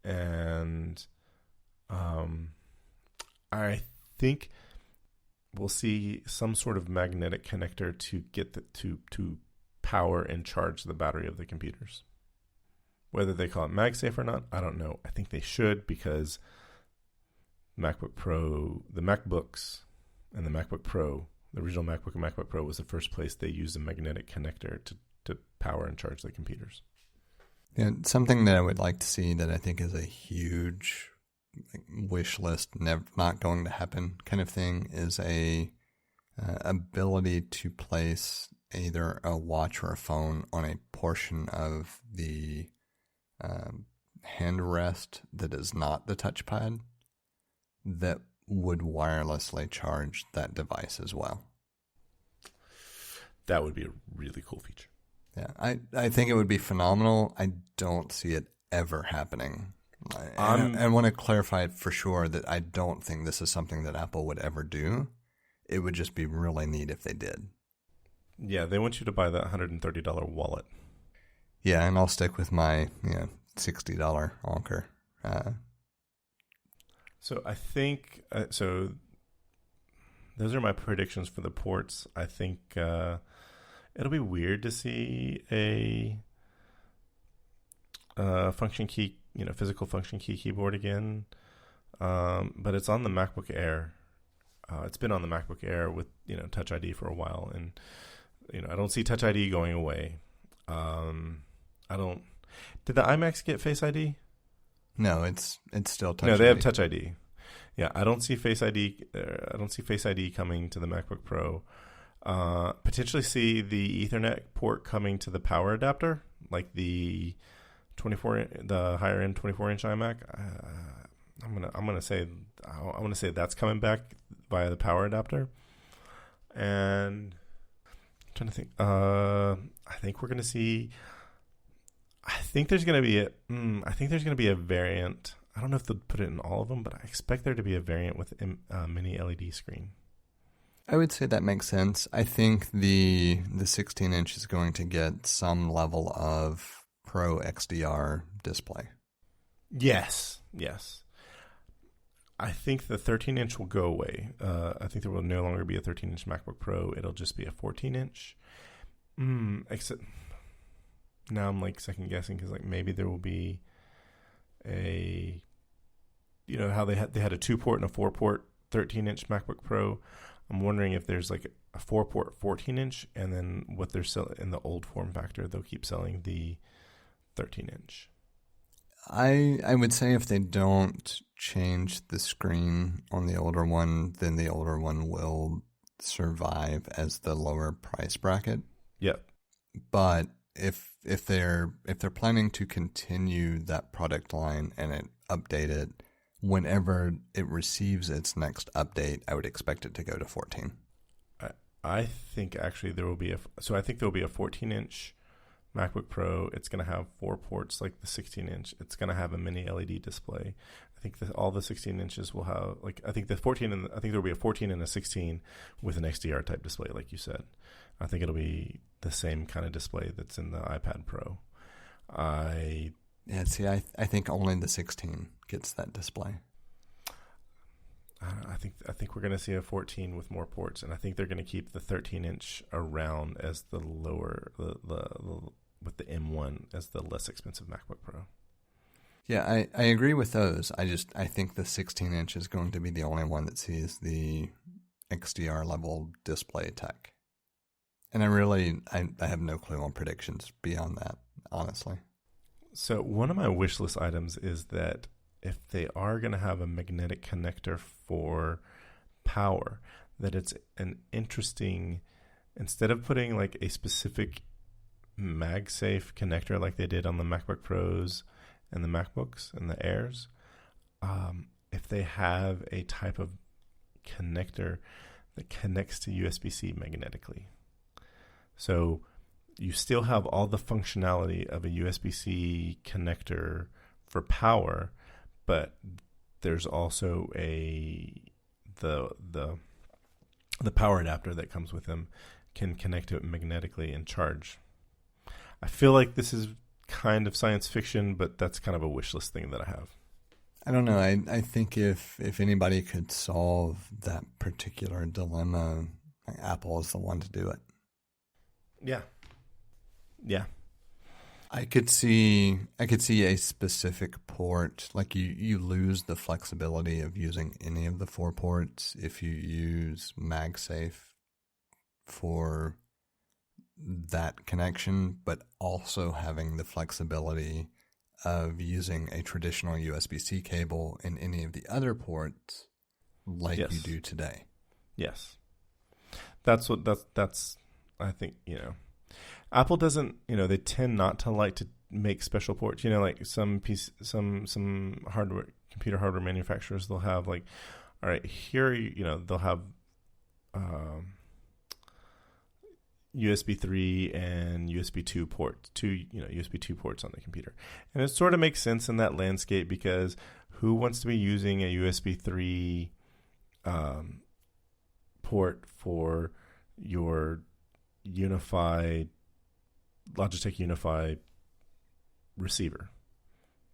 And I think we'll see some sort of magnetic connector to get to power and charge the battery of the computers. Whether they call it MagSafe or not, I don't know. I think they should, because MacBook Pro, the MacBooks and the MacBook Pro, the original MacBook and MacBook Pro was the first place they used a magnetic connector to power and charge the computers. Yeah, something that I would like to see that I think is a huge wish list, not going to happen kind of thing, is a ability to place either a watch or a phone on a portion of the handrest that is not the touchpad that would wirelessly charge that device as well. That would be a really cool feature. Yeah, I think it would be phenomenal. I don't see it ever happening. I want to clarify it for sure that I don't think this is something that Apple would ever do. It would just be really neat if they did. Yeah, they want you to buy that $130 wallet. Yeah, and I'll stick with my $60 Anker. So I think so. Those are my predictions for the ports. I think it'll be weird to see a function key, physical function key keyboard again. But it's on the MacBook Air. It's been on the MacBook Air with Touch ID for a while, and I don't see Touch ID going away. I don't. Did the iMacs get Face ID? No, it's still Touch ID. No, they have Touch ID. Yeah, I don't see Face ID. I don't see Face ID coming to the MacBook Pro. Potentially see the Ethernet port coming to the power adapter, like the the higher end 24-inch iMac. I'm gonna say that's coming back via the power adapter. And I'm trying to think. I think we're gonna see. I think there's gonna be a variant. I don't know if they'll put it in all of them, but I expect there to be a variant with a mini LED screen. I would say that makes sense. I think the 16-inch is going to get some level of Pro XDR display. Yes. I think the 13-inch will go away. I think there will no longer be a 13-inch MacBook Pro. It'll just be a 14-inch. Except now I'm like second guessing, because like maybe there will be a, how they had a 2-port and a 4-port 13-inch MacBook Pro. I'm wondering if there's like a 4-port 14-inch, and then what they're selling in the old form factor, they'll keep selling the 13-inch. I would say if they don't change the screen on the older one, then the older one will survive as the lower price bracket. Yep. But if they're planning to continue that product line and update it, whenever it receives its next update, I would expect it to go to 14. I think actually there will be I think there will be a 14-inch MacBook Pro. It's going to have 4 ports like the 16-inch. It's going to have a mini LED display. I think that all the 16 inches will have, like, I think the 14 and I think there will be a 14 and a 16 with an XDR type display, like you said. I think it'll be the same kind of display that's in the iPad Pro. I think only the 16 gets that display. I think we're going to see a 14 with more ports, and I think they're going to keep the 13-inch around as the lower, with the M1 as the less expensive MacBook Pro. Yeah, I agree with those. I think the 16-inch is going to be the only one that sees the XDR level display tech. And I have no clue on predictions beyond that, honestly. So one of my wish list items is that if they are going to have a magnetic connector for power, that it's an interesting, instead of putting like a specific MagSafe connector like they did on the MacBook Pros and the MacBooks and the Airs, if they have a type of connector that connects to USB-C magnetically. So you still have all the functionality of a USB-C connector for power, but there's also the power adapter that comes with them can connect to it magnetically and charge. I feel like this is kind of science fiction, but that's kind of a wish list thing that I have. I don't know. I think if anybody could solve that particular dilemma, Apple is the one to do it. Yeah. Yeah. I could see a specific port, like you lose the flexibility of using any of the 4 ports if you use MagSafe for that connection, but also having the flexibility of using a traditional USB-C cable in any of the other ports like Yes. you do today. Yes. That's I think, Apple doesn't, they tend not to like to make special ports. Like some hardware, computer hardware manufacturers, they'll have like, all right, here, they'll have USB 3 and USB 2 ports, USB 2 ports on the computer. And it sort of makes sense in that landscape because who wants to be using a USB 3 port for your Logitech Unify receiver?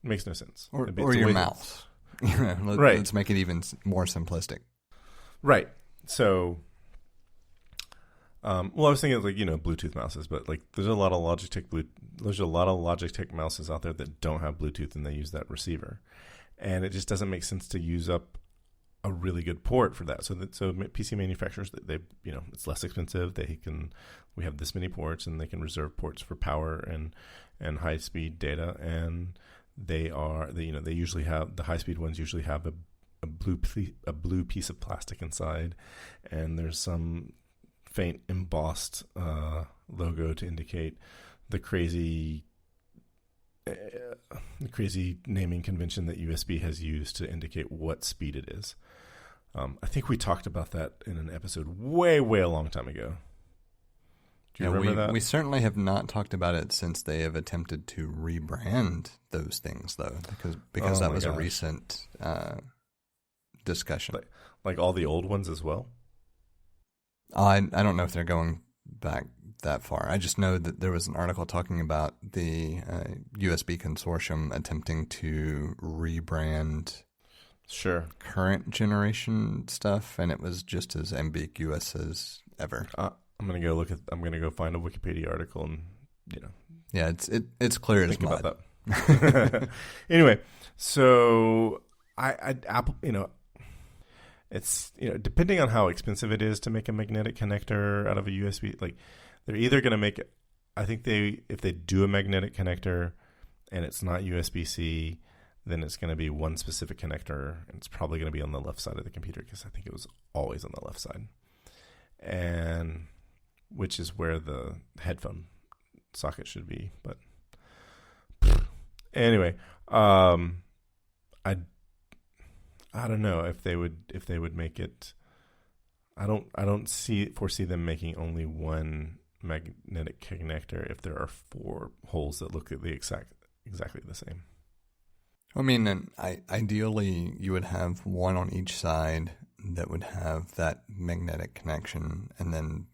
It makes no sense. Or your mouse. Right. Let's make it even more simplistic. Right. So, I was thinking like, Bluetooth mouses, but like there's a lot of Logitech mouses out there that don't have Bluetooth and they use that receiver. And it just doesn't make sense to use up a really good port for that. So PC manufacturers, they it's less expensive. We have this many ports, and they can reserve ports for power and high speed data. And they usually have, the high speed ones usually have a blue piece of plastic inside, and there's some faint embossed logo to indicate the crazy naming convention that USB has used to indicate what speed it is. I think we talked about that in an episode way a long time ago. Do you remember that? We certainly have not talked about it since they have attempted to rebrand those things, though, because that was a recent discussion. Like all the old ones as well? I don't know if they're going back that far. I just know that there was an article talking about the USB consortium attempting to rebrand current generation stuff, and it was just as ambiguous as ever. I'm gonna go find a Wikipedia article and Yeah, it's clear as mud. About that. Anyway, so Apple, it's depending on how expensive it is to make a magnetic connector out of a USB, like they're either gonna make it. I think if they do a magnetic connector and it's not USB-C, then it's going to be one specific connector, and it's probably going to be on the left side of the computer because I think it was always on the left side, and which is where the headphone socket should be. But anyway, I don't know if they would make it. I don't foresee them making only one magnetic connector if there are 4 holes that look at exactly the same. I mean, and ideally, you would have one on each side that would have that magnetic connection, and then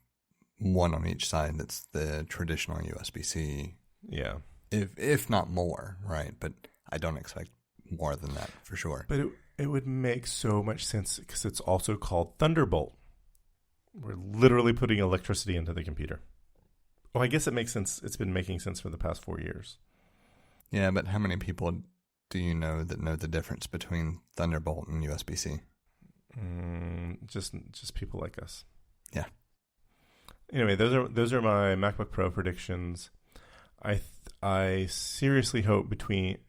one on each side that's the traditional USB-C. Yeah. If not more, right? But I don't expect more than that for sure. But it would make so much sense because it's also called Thunderbolt. We're literally putting electricity into the computer. Well, I guess it makes sense. It's been making sense for the past 4 years. Yeah, but how many people do you know the difference between Thunderbolt and USB-C? Just people like us. Yeah. Anyway, those are my MacBook Pro predictions. I seriously hope between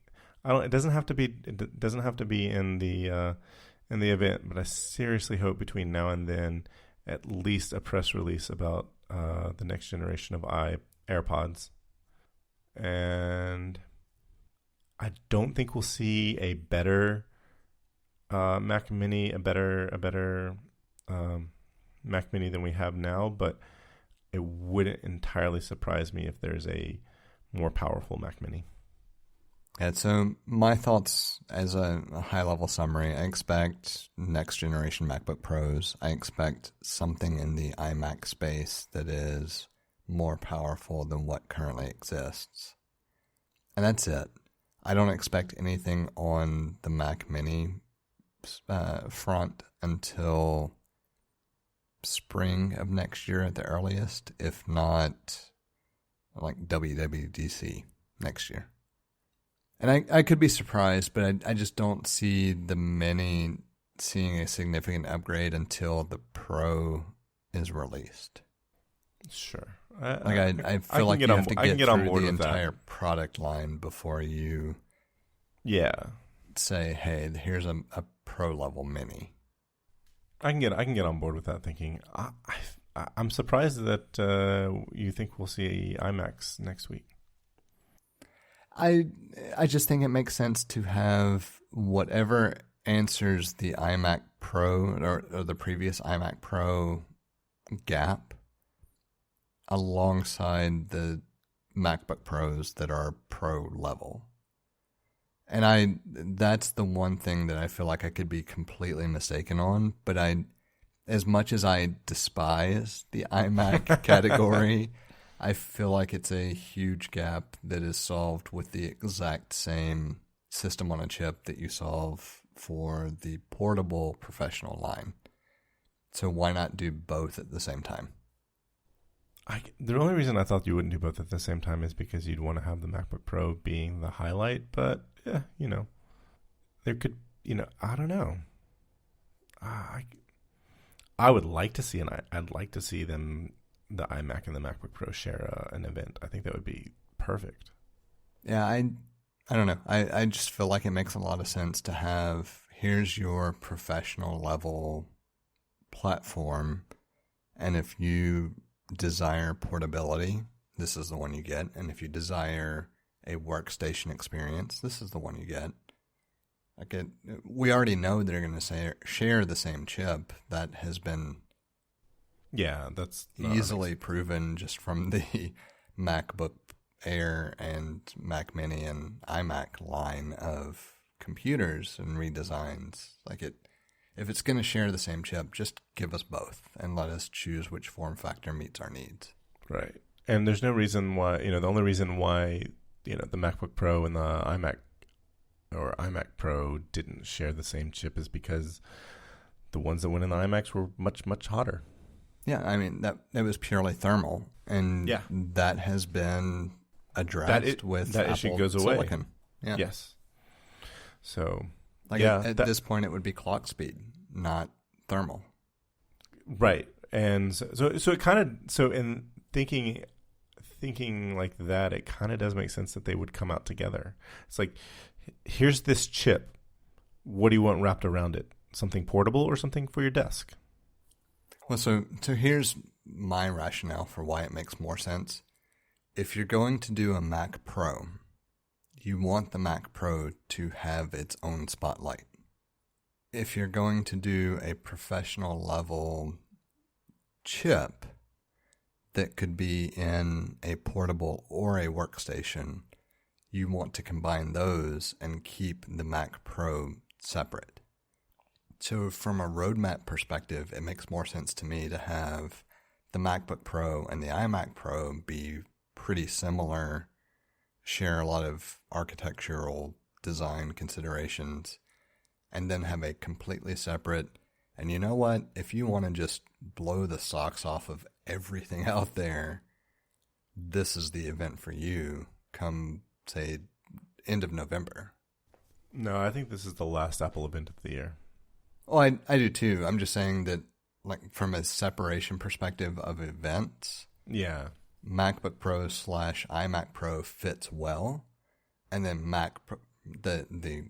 it doesn't have to be in the event, but I seriously hope between now and then at least a press release about the next generation of AirPods. And I don't think we'll see a better Mac Mini, a better Mac Mini than we have now, but it wouldn't entirely surprise me if there's a more powerful Mac Mini. And so my thoughts as a high-level summary, I expect next generation MacBook Pros. I expect something in the iMac space that is more powerful than what currently exists. And that's it. I don't expect anything on the Mac Mini front until spring of next year at the earliest, if not like WWDC next year. And I could be surprised, but I just don't see the Mini seeing a significant upgrade until the Pro is released. Sure. I feel like you have to get through the entire product line before you say, hey, here's a Pro level Mini. I can get on board with that thinking. I'm surprised that you think we'll see iMacs next week. I just think it makes sense to have whatever answers the iMac Pro or the previous iMac Pro gap alongside the MacBook Pros that are Pro level. And that's the one thing that I feel like I could be completely mistaken on, but as much as I despise the iMac category, I feel like it's a huge gap that is solved with the exact same system on a chip that you solve for the portable professional line. So why not do both at the same time? The only reason I thought you wouldn't do both at the same time is because you'd want to have the MacBook Pro being the highlight. But, yeah, there could, I don't know. I would like to see, I'd like to see them, the iMac and the MacBook Pro share an event. I think that would be perfect. Yeah, I don't know. I just feel like it makes a lot of sense to have, here's your professional level platform, and if you desire portability, this is the one you get, and if you desire a workstation experience, this is the one you get. We already know they're going to share the same chip. That has been that's easily proven just from the MacBook Air and Mac Mini and iMac line of computers and redesigns. If it's going to share the same chip, just give us both and let us choose which form factor meets our needs. Right. And there's no reason why, the only reason why, the MacBook Pro and the iMac or iMac Pro didn't share the same chip is because the ones that went in the iMacs were much, much hotter. Yeah, I mean, that was purely thermal, and that has been addressed with that Apple issue goes away. Silicon. Yeah. Yes. So, at this point, it would be clock speed, not thermal. Right. And so it kind of, so in thinking like that, it kind of does make sense that they would come out together. It's like, here's this chip. What do you want wrapped around it? Something portable or something for your desk? Well, so here's my rationale for why it makes more sense. If you're going to do a Mac Pro, you want the Mac Pro to have its own spotlight. If you're going to do a professional level chip that could be in a portable or a workstation, you want to combine those and keep the Mac Pro separate. So from a roadmap perspective, it makes more sense to me to have the MacBook Pro and the iMac Pro be pretty similar, share a lot of architectural design considerations, and then have a completely separate, and you know what, if you want to just blow the socks off of everything out there, this is the event for you come, say, end of November. No, I think this is the last Apple event of the year. Well, I do too. I'm just saying that, like, from a separation perspective of events, Yeah. MacBook Pro / iMac Pro fits well, and then the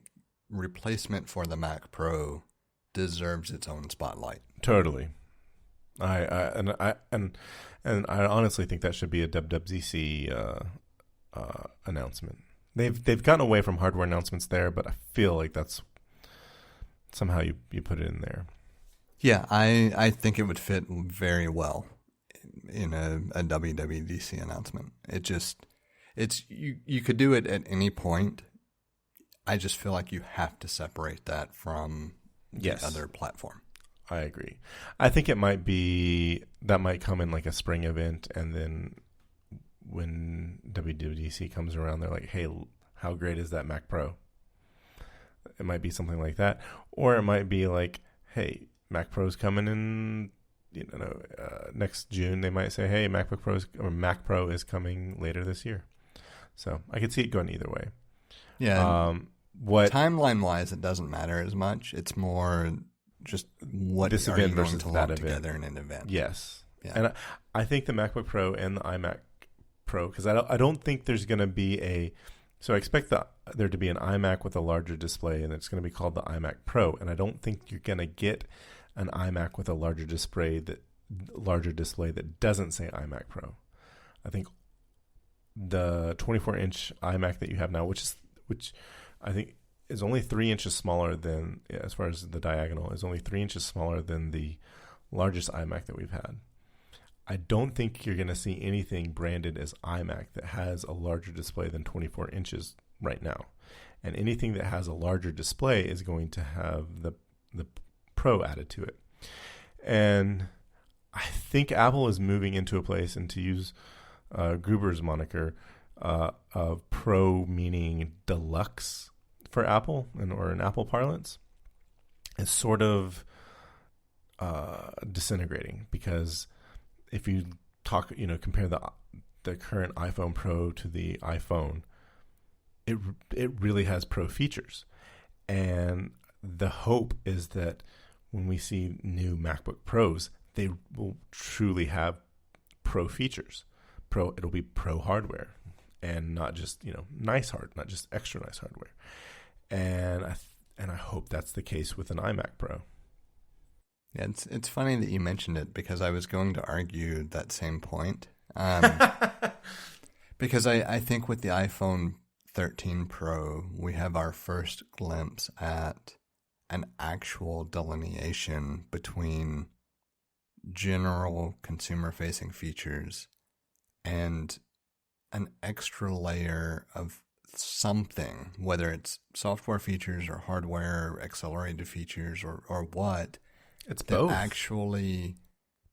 replacement for the Mac Pro deserves its own spotlight. Totally. I honestly think that should be a WWDC announcement. They've gotten away from hardware announcements there, but I feel like that's somehow you put it in there. Yeah, I think it would fit very well in a WWDC announcement. You could do it at any point. I just feel like you have to separate that from the other platform. I agree. I think that might come in like a spring event, and then when WWDC comes around, they're like, hey, how great is that Mac Pro? It might be something like that. Or it might be like, hey, Mac Pro's coming in, next June. They might say, hey, Mac Pro is coming later this year. So I could see it going either way. Yeah. Timeline-wise, it doesn't matter as much. It's more just what this are event you going versus to that lump event together in an event. Yes. Yeah. And I think the MacBook Pro and the iMac Pro, because I don't think there's going to be so I expect there to be an iMac with a larger display, and it's going to be called the iMac Pro. And I don't think you're going to get an iMac with a larger display that doesn't say iMac Pro. I think the 24-inch iMac that you have now, which I think is only 3 inches smaller than, as far as the diagonal, is only 3 inches smaller than the largest iMac that we've had. I don't think you're going to see anything branded as iMac that has a larger display than 24 inches right now. And anything that has a larger display is going to have the Pro added to it. And I think Apple is moving into a place, and to use Gruber's moniker, of Pro meaning deluxe for Apple, or in Apple parlance, is sort of disintegrating, because if you compare the current iPhone Pro to the iPhone, it really has Pro features. And the hope is that when we see new MacBook Pros, they will truly have Pro features. It'll be Pro hardware, and not just not just extra nice hardware. And I hope that's the case with an iMac Pro. Yeah, it's funny that you mentioned it, because I was going to argue that same point. Because I think with the iPhone 13 Pro, we have our first glimpse at an actual delineation between general consumer-facing features and an extra layer of something, whether it's software features or hardware, or accelerated features, or what. It's that both. Actually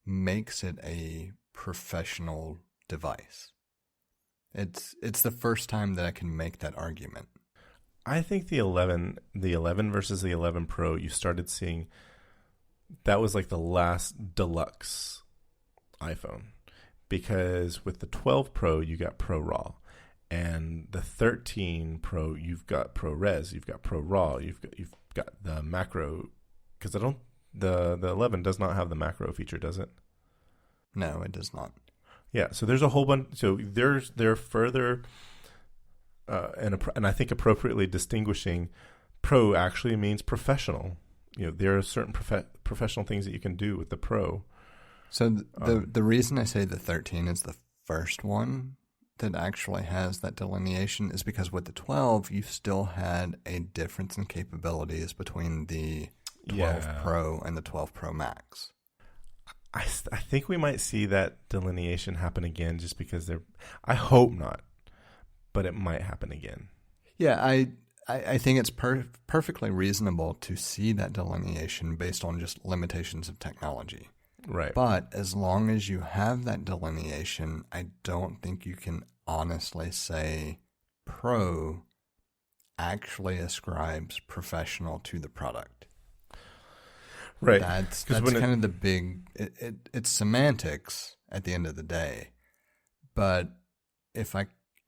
makes it a professional device. It's the first time that I can make that argument. I think the 11 versus the 11 Pro, you started seeing, that was like the last deluxe iPhone, because with the 12 Pro you got Pro RAW, and the 13 Pro you've got Pro Res, you've got Pro RAW, you've got the macro, because the 11 does not have the macro feature, does it? No, it does not. Yeah, so there's a whole bunch. So they're further, and I think appropriately distinguishing. Pro actually means professional. There are certain professional things that you can do with the Pro. So the reason I say the 13 is the first one that actually has that delineation is because with the 12, you still had a difference in capabilities between the 12 Pro and the 12 Pro Max. I think we might see that delineation happen again, just because I hope not, but it might happen again. Yeah, I think it's perfectly reasonable to see that delineation based on just limitations of technology. Right. But as long as you have that delineation, I don't think you can honestly say Pro actually ascribes professional to the product. Right. That's kind of the big. It's semantics at the end of the day, but if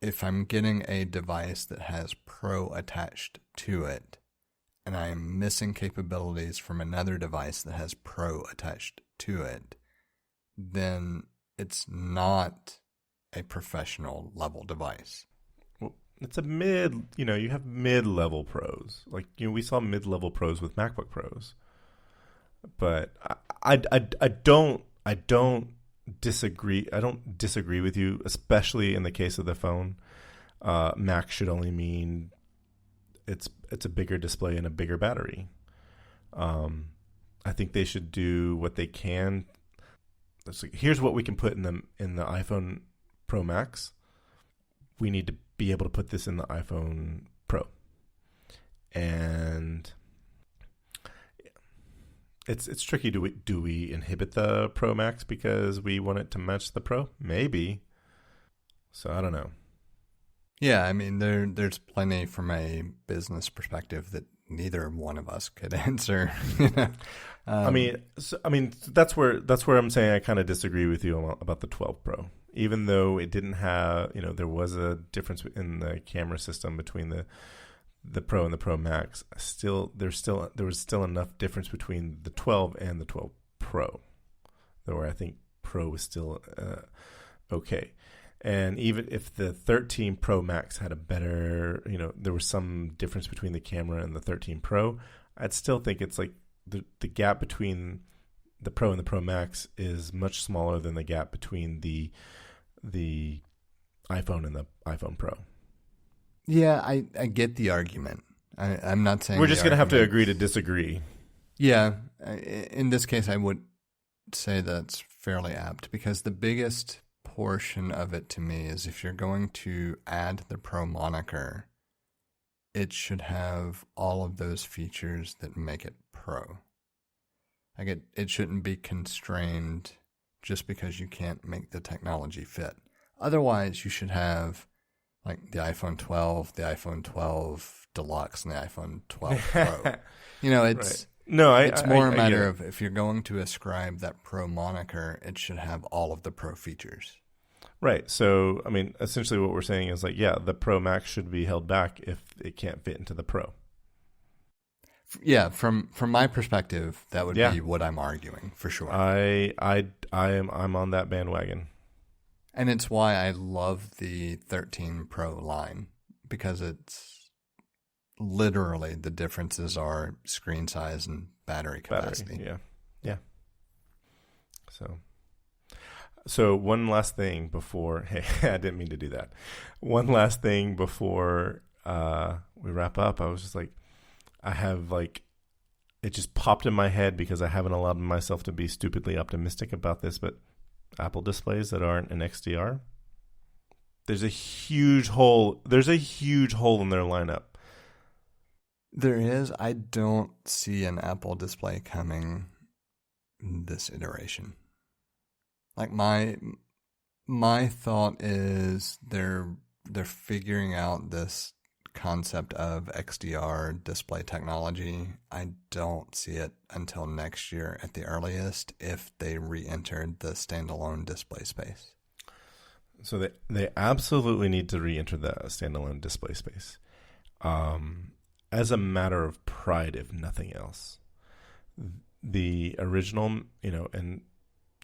if I'm getting a device that has Pro attached to it, and I am missing capabilities from another device that has Pro attached to it, then it's not a professional level device. Well, it's a mid, you have mid-level pros. Like, we saw mid-level pros with MacBook Pros. But I don't disagree. I don't disagree with you, especially in the case of the phone. Mac should only mean it's a bigger display and a bigger battery. I think they should do what they can. Here's what we can put in the iPhone Pro Max. We need to be able to put this in the iPhone Pro, and it's tricky. Do we inhibit the Pro Max because we want it to match the Pro? Maybe. So I don't know. Yeah, I mean, there's plenty from a business perspective that neither one of us could answer. I mean, that's where I'm saying I kind of disagree with you about the 12 Pro. Even though it didn't have, there was a difference in the camera system between the Pro and the Pro Max. There was still enough difference between the 12 and the 12 Pro, where I think Pro was still okay. And even if the 13 Pro Max had a better, there was some difference between the camera and the 13 Pro, I'd still think it's like the gap between the Pro and the Pro Max is much smaller than the gap between the iPhone and the iPhone Pro. Yeah, I get the argument. I'm not saying we're just going to have to agree to disagree. Yeah, in this case, I would say that's fairly apt because the biggest portion of it to me is if you're going to add the Pro moniker, it should have all of those features that make it Pro. Like it shouldn't be constrained just because you can't make the technology fit. Otherwise, you should have like the iPhone 12, the iPhone 12 Deluxe, and the iPhone 12 Pro. It's right. No, it's more a matter of if you're going to ascribe that Pro moniker, it should have all of the Pro features. Right. So, I mean, essentially what we're saying is like, yeah, the Pro Max should be held back if it can't fit into the Pro. Yeah, from my perspective, that would be what I'm arguing for sure. I'm on that bandwagon. And it's why I love the 13 Pro line, because it's literally the differences are screen size and battery capacity. Yeah. So one last thing before, hey, I didn't mean to do that. One last thing before we wrap up. I was just like, it just popped in my head because I haven't allowed myself to be stupidly optimistic about this, but Apple displays that aren't an XDR, there's a huge hole in their lineup. There is. I don't see an Apple display coming this iteration. Like my thought is they're figuring out this concept of XDR display technology. I don't see it until next year at the earliest if they re-entered the standalone display space. So they absolutely need to re-enter the standalone display space. As a matter of pride, if nothing else. The original, and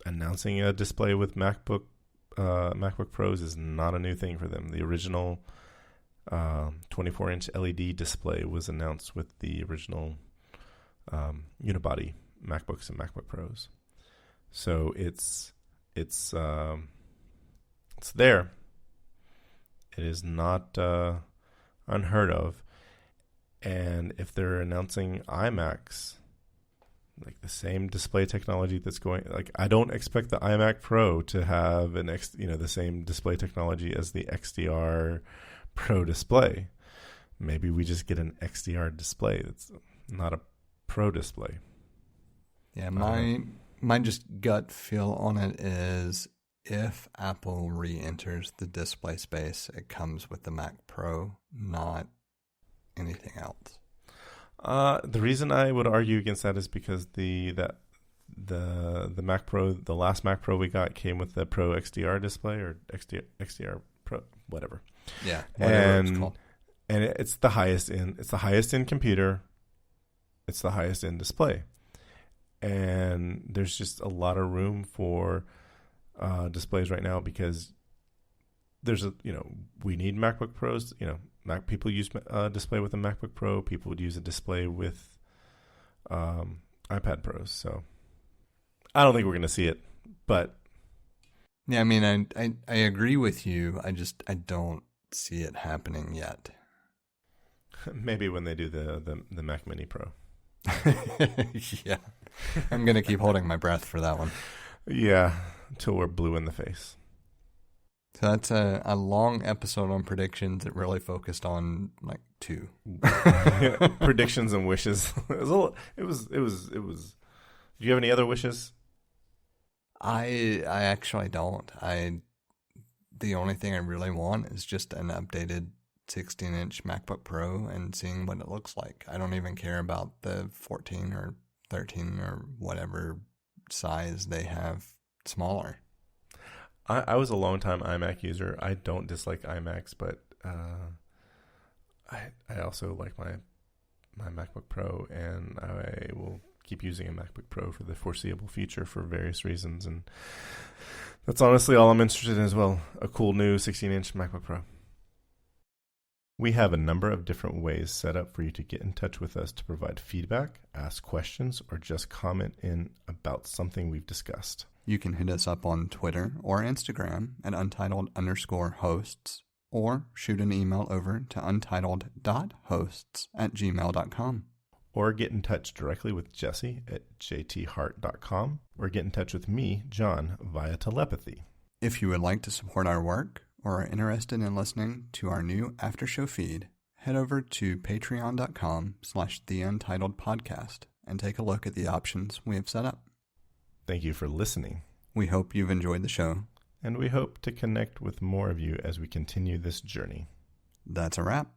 announcing a display with MacBook Pros is not a new thing for them. The original 24-inch LED display was announced with the original unibody MacBooks and MacBook Pros. So it's there. It is not unheard of. And if they're announcing iMacs, like the same display technology that's going, like I don't expect the iMac Pro to have the same display technology as the XDR Pro display. Maybe we just get an XDR display that's not a Pro display. Yeah, my just gut feel on it is if Apple re-enters the display space, it comes with the Mac Pro, not anything else. The reason I would argue against that is because the Mac Pro, the last Mac Pro we got came with the Pro XDR display or XDR Pro, whatever. Yeah, whatever it's and called. and it's the highest end computer, it's the highest end display, and there's just a lot of room for displays right now because there's we need MacBook Pros. People use a display with a MacBook Pro. People would use a display with iPad Pros. So I don't think we're going to see it, but yeah, I mean, I agree with you. I don't see it happening yet. maybe when they do the Mac Mini Pro. Yeah, I'm going to keep holding my breath for that one. Yeah, until we're blue in the face. So that's a long episode on predictions. It really focused on like 2 predictions and wishes. It was. Do you have any other wishes? I actually don't. The only thing I really want is just an updated 16-inch MacBook Pro and seeing what it looks like. I don't even care about the 14 or 13 or whatever size they have smaller. I was a long-time iMac user. I don't dislike iMacs, but I also like my MacBook Pro, and I will keep using a MacBook Pro for the foreseeable future for various reasons. And that's honestly all I'm interested in as well, a cool new 16-inch MacBook Pro. We have a number of different ways set up for you to get in touch with us to provide feedback, ask questions, or just comment in about something we've discussed. You can hit us up on Twitter or Instagram at untitled_hosts, or shoot an email over to untitled.hosts@gmail.com. Or get in touch directly with Jesse at jthart.com, or get in touch with me, John, via telepathy. If you would like to support our work or are interested in listening to our new after-show feed, head over to patreon.com/theUntitledPodcast and take a look at the options we have set up. Thank you for listening. We hope you've enjoyed the show. And we hope to connect with more of you as we continue this journey. That's a wrap.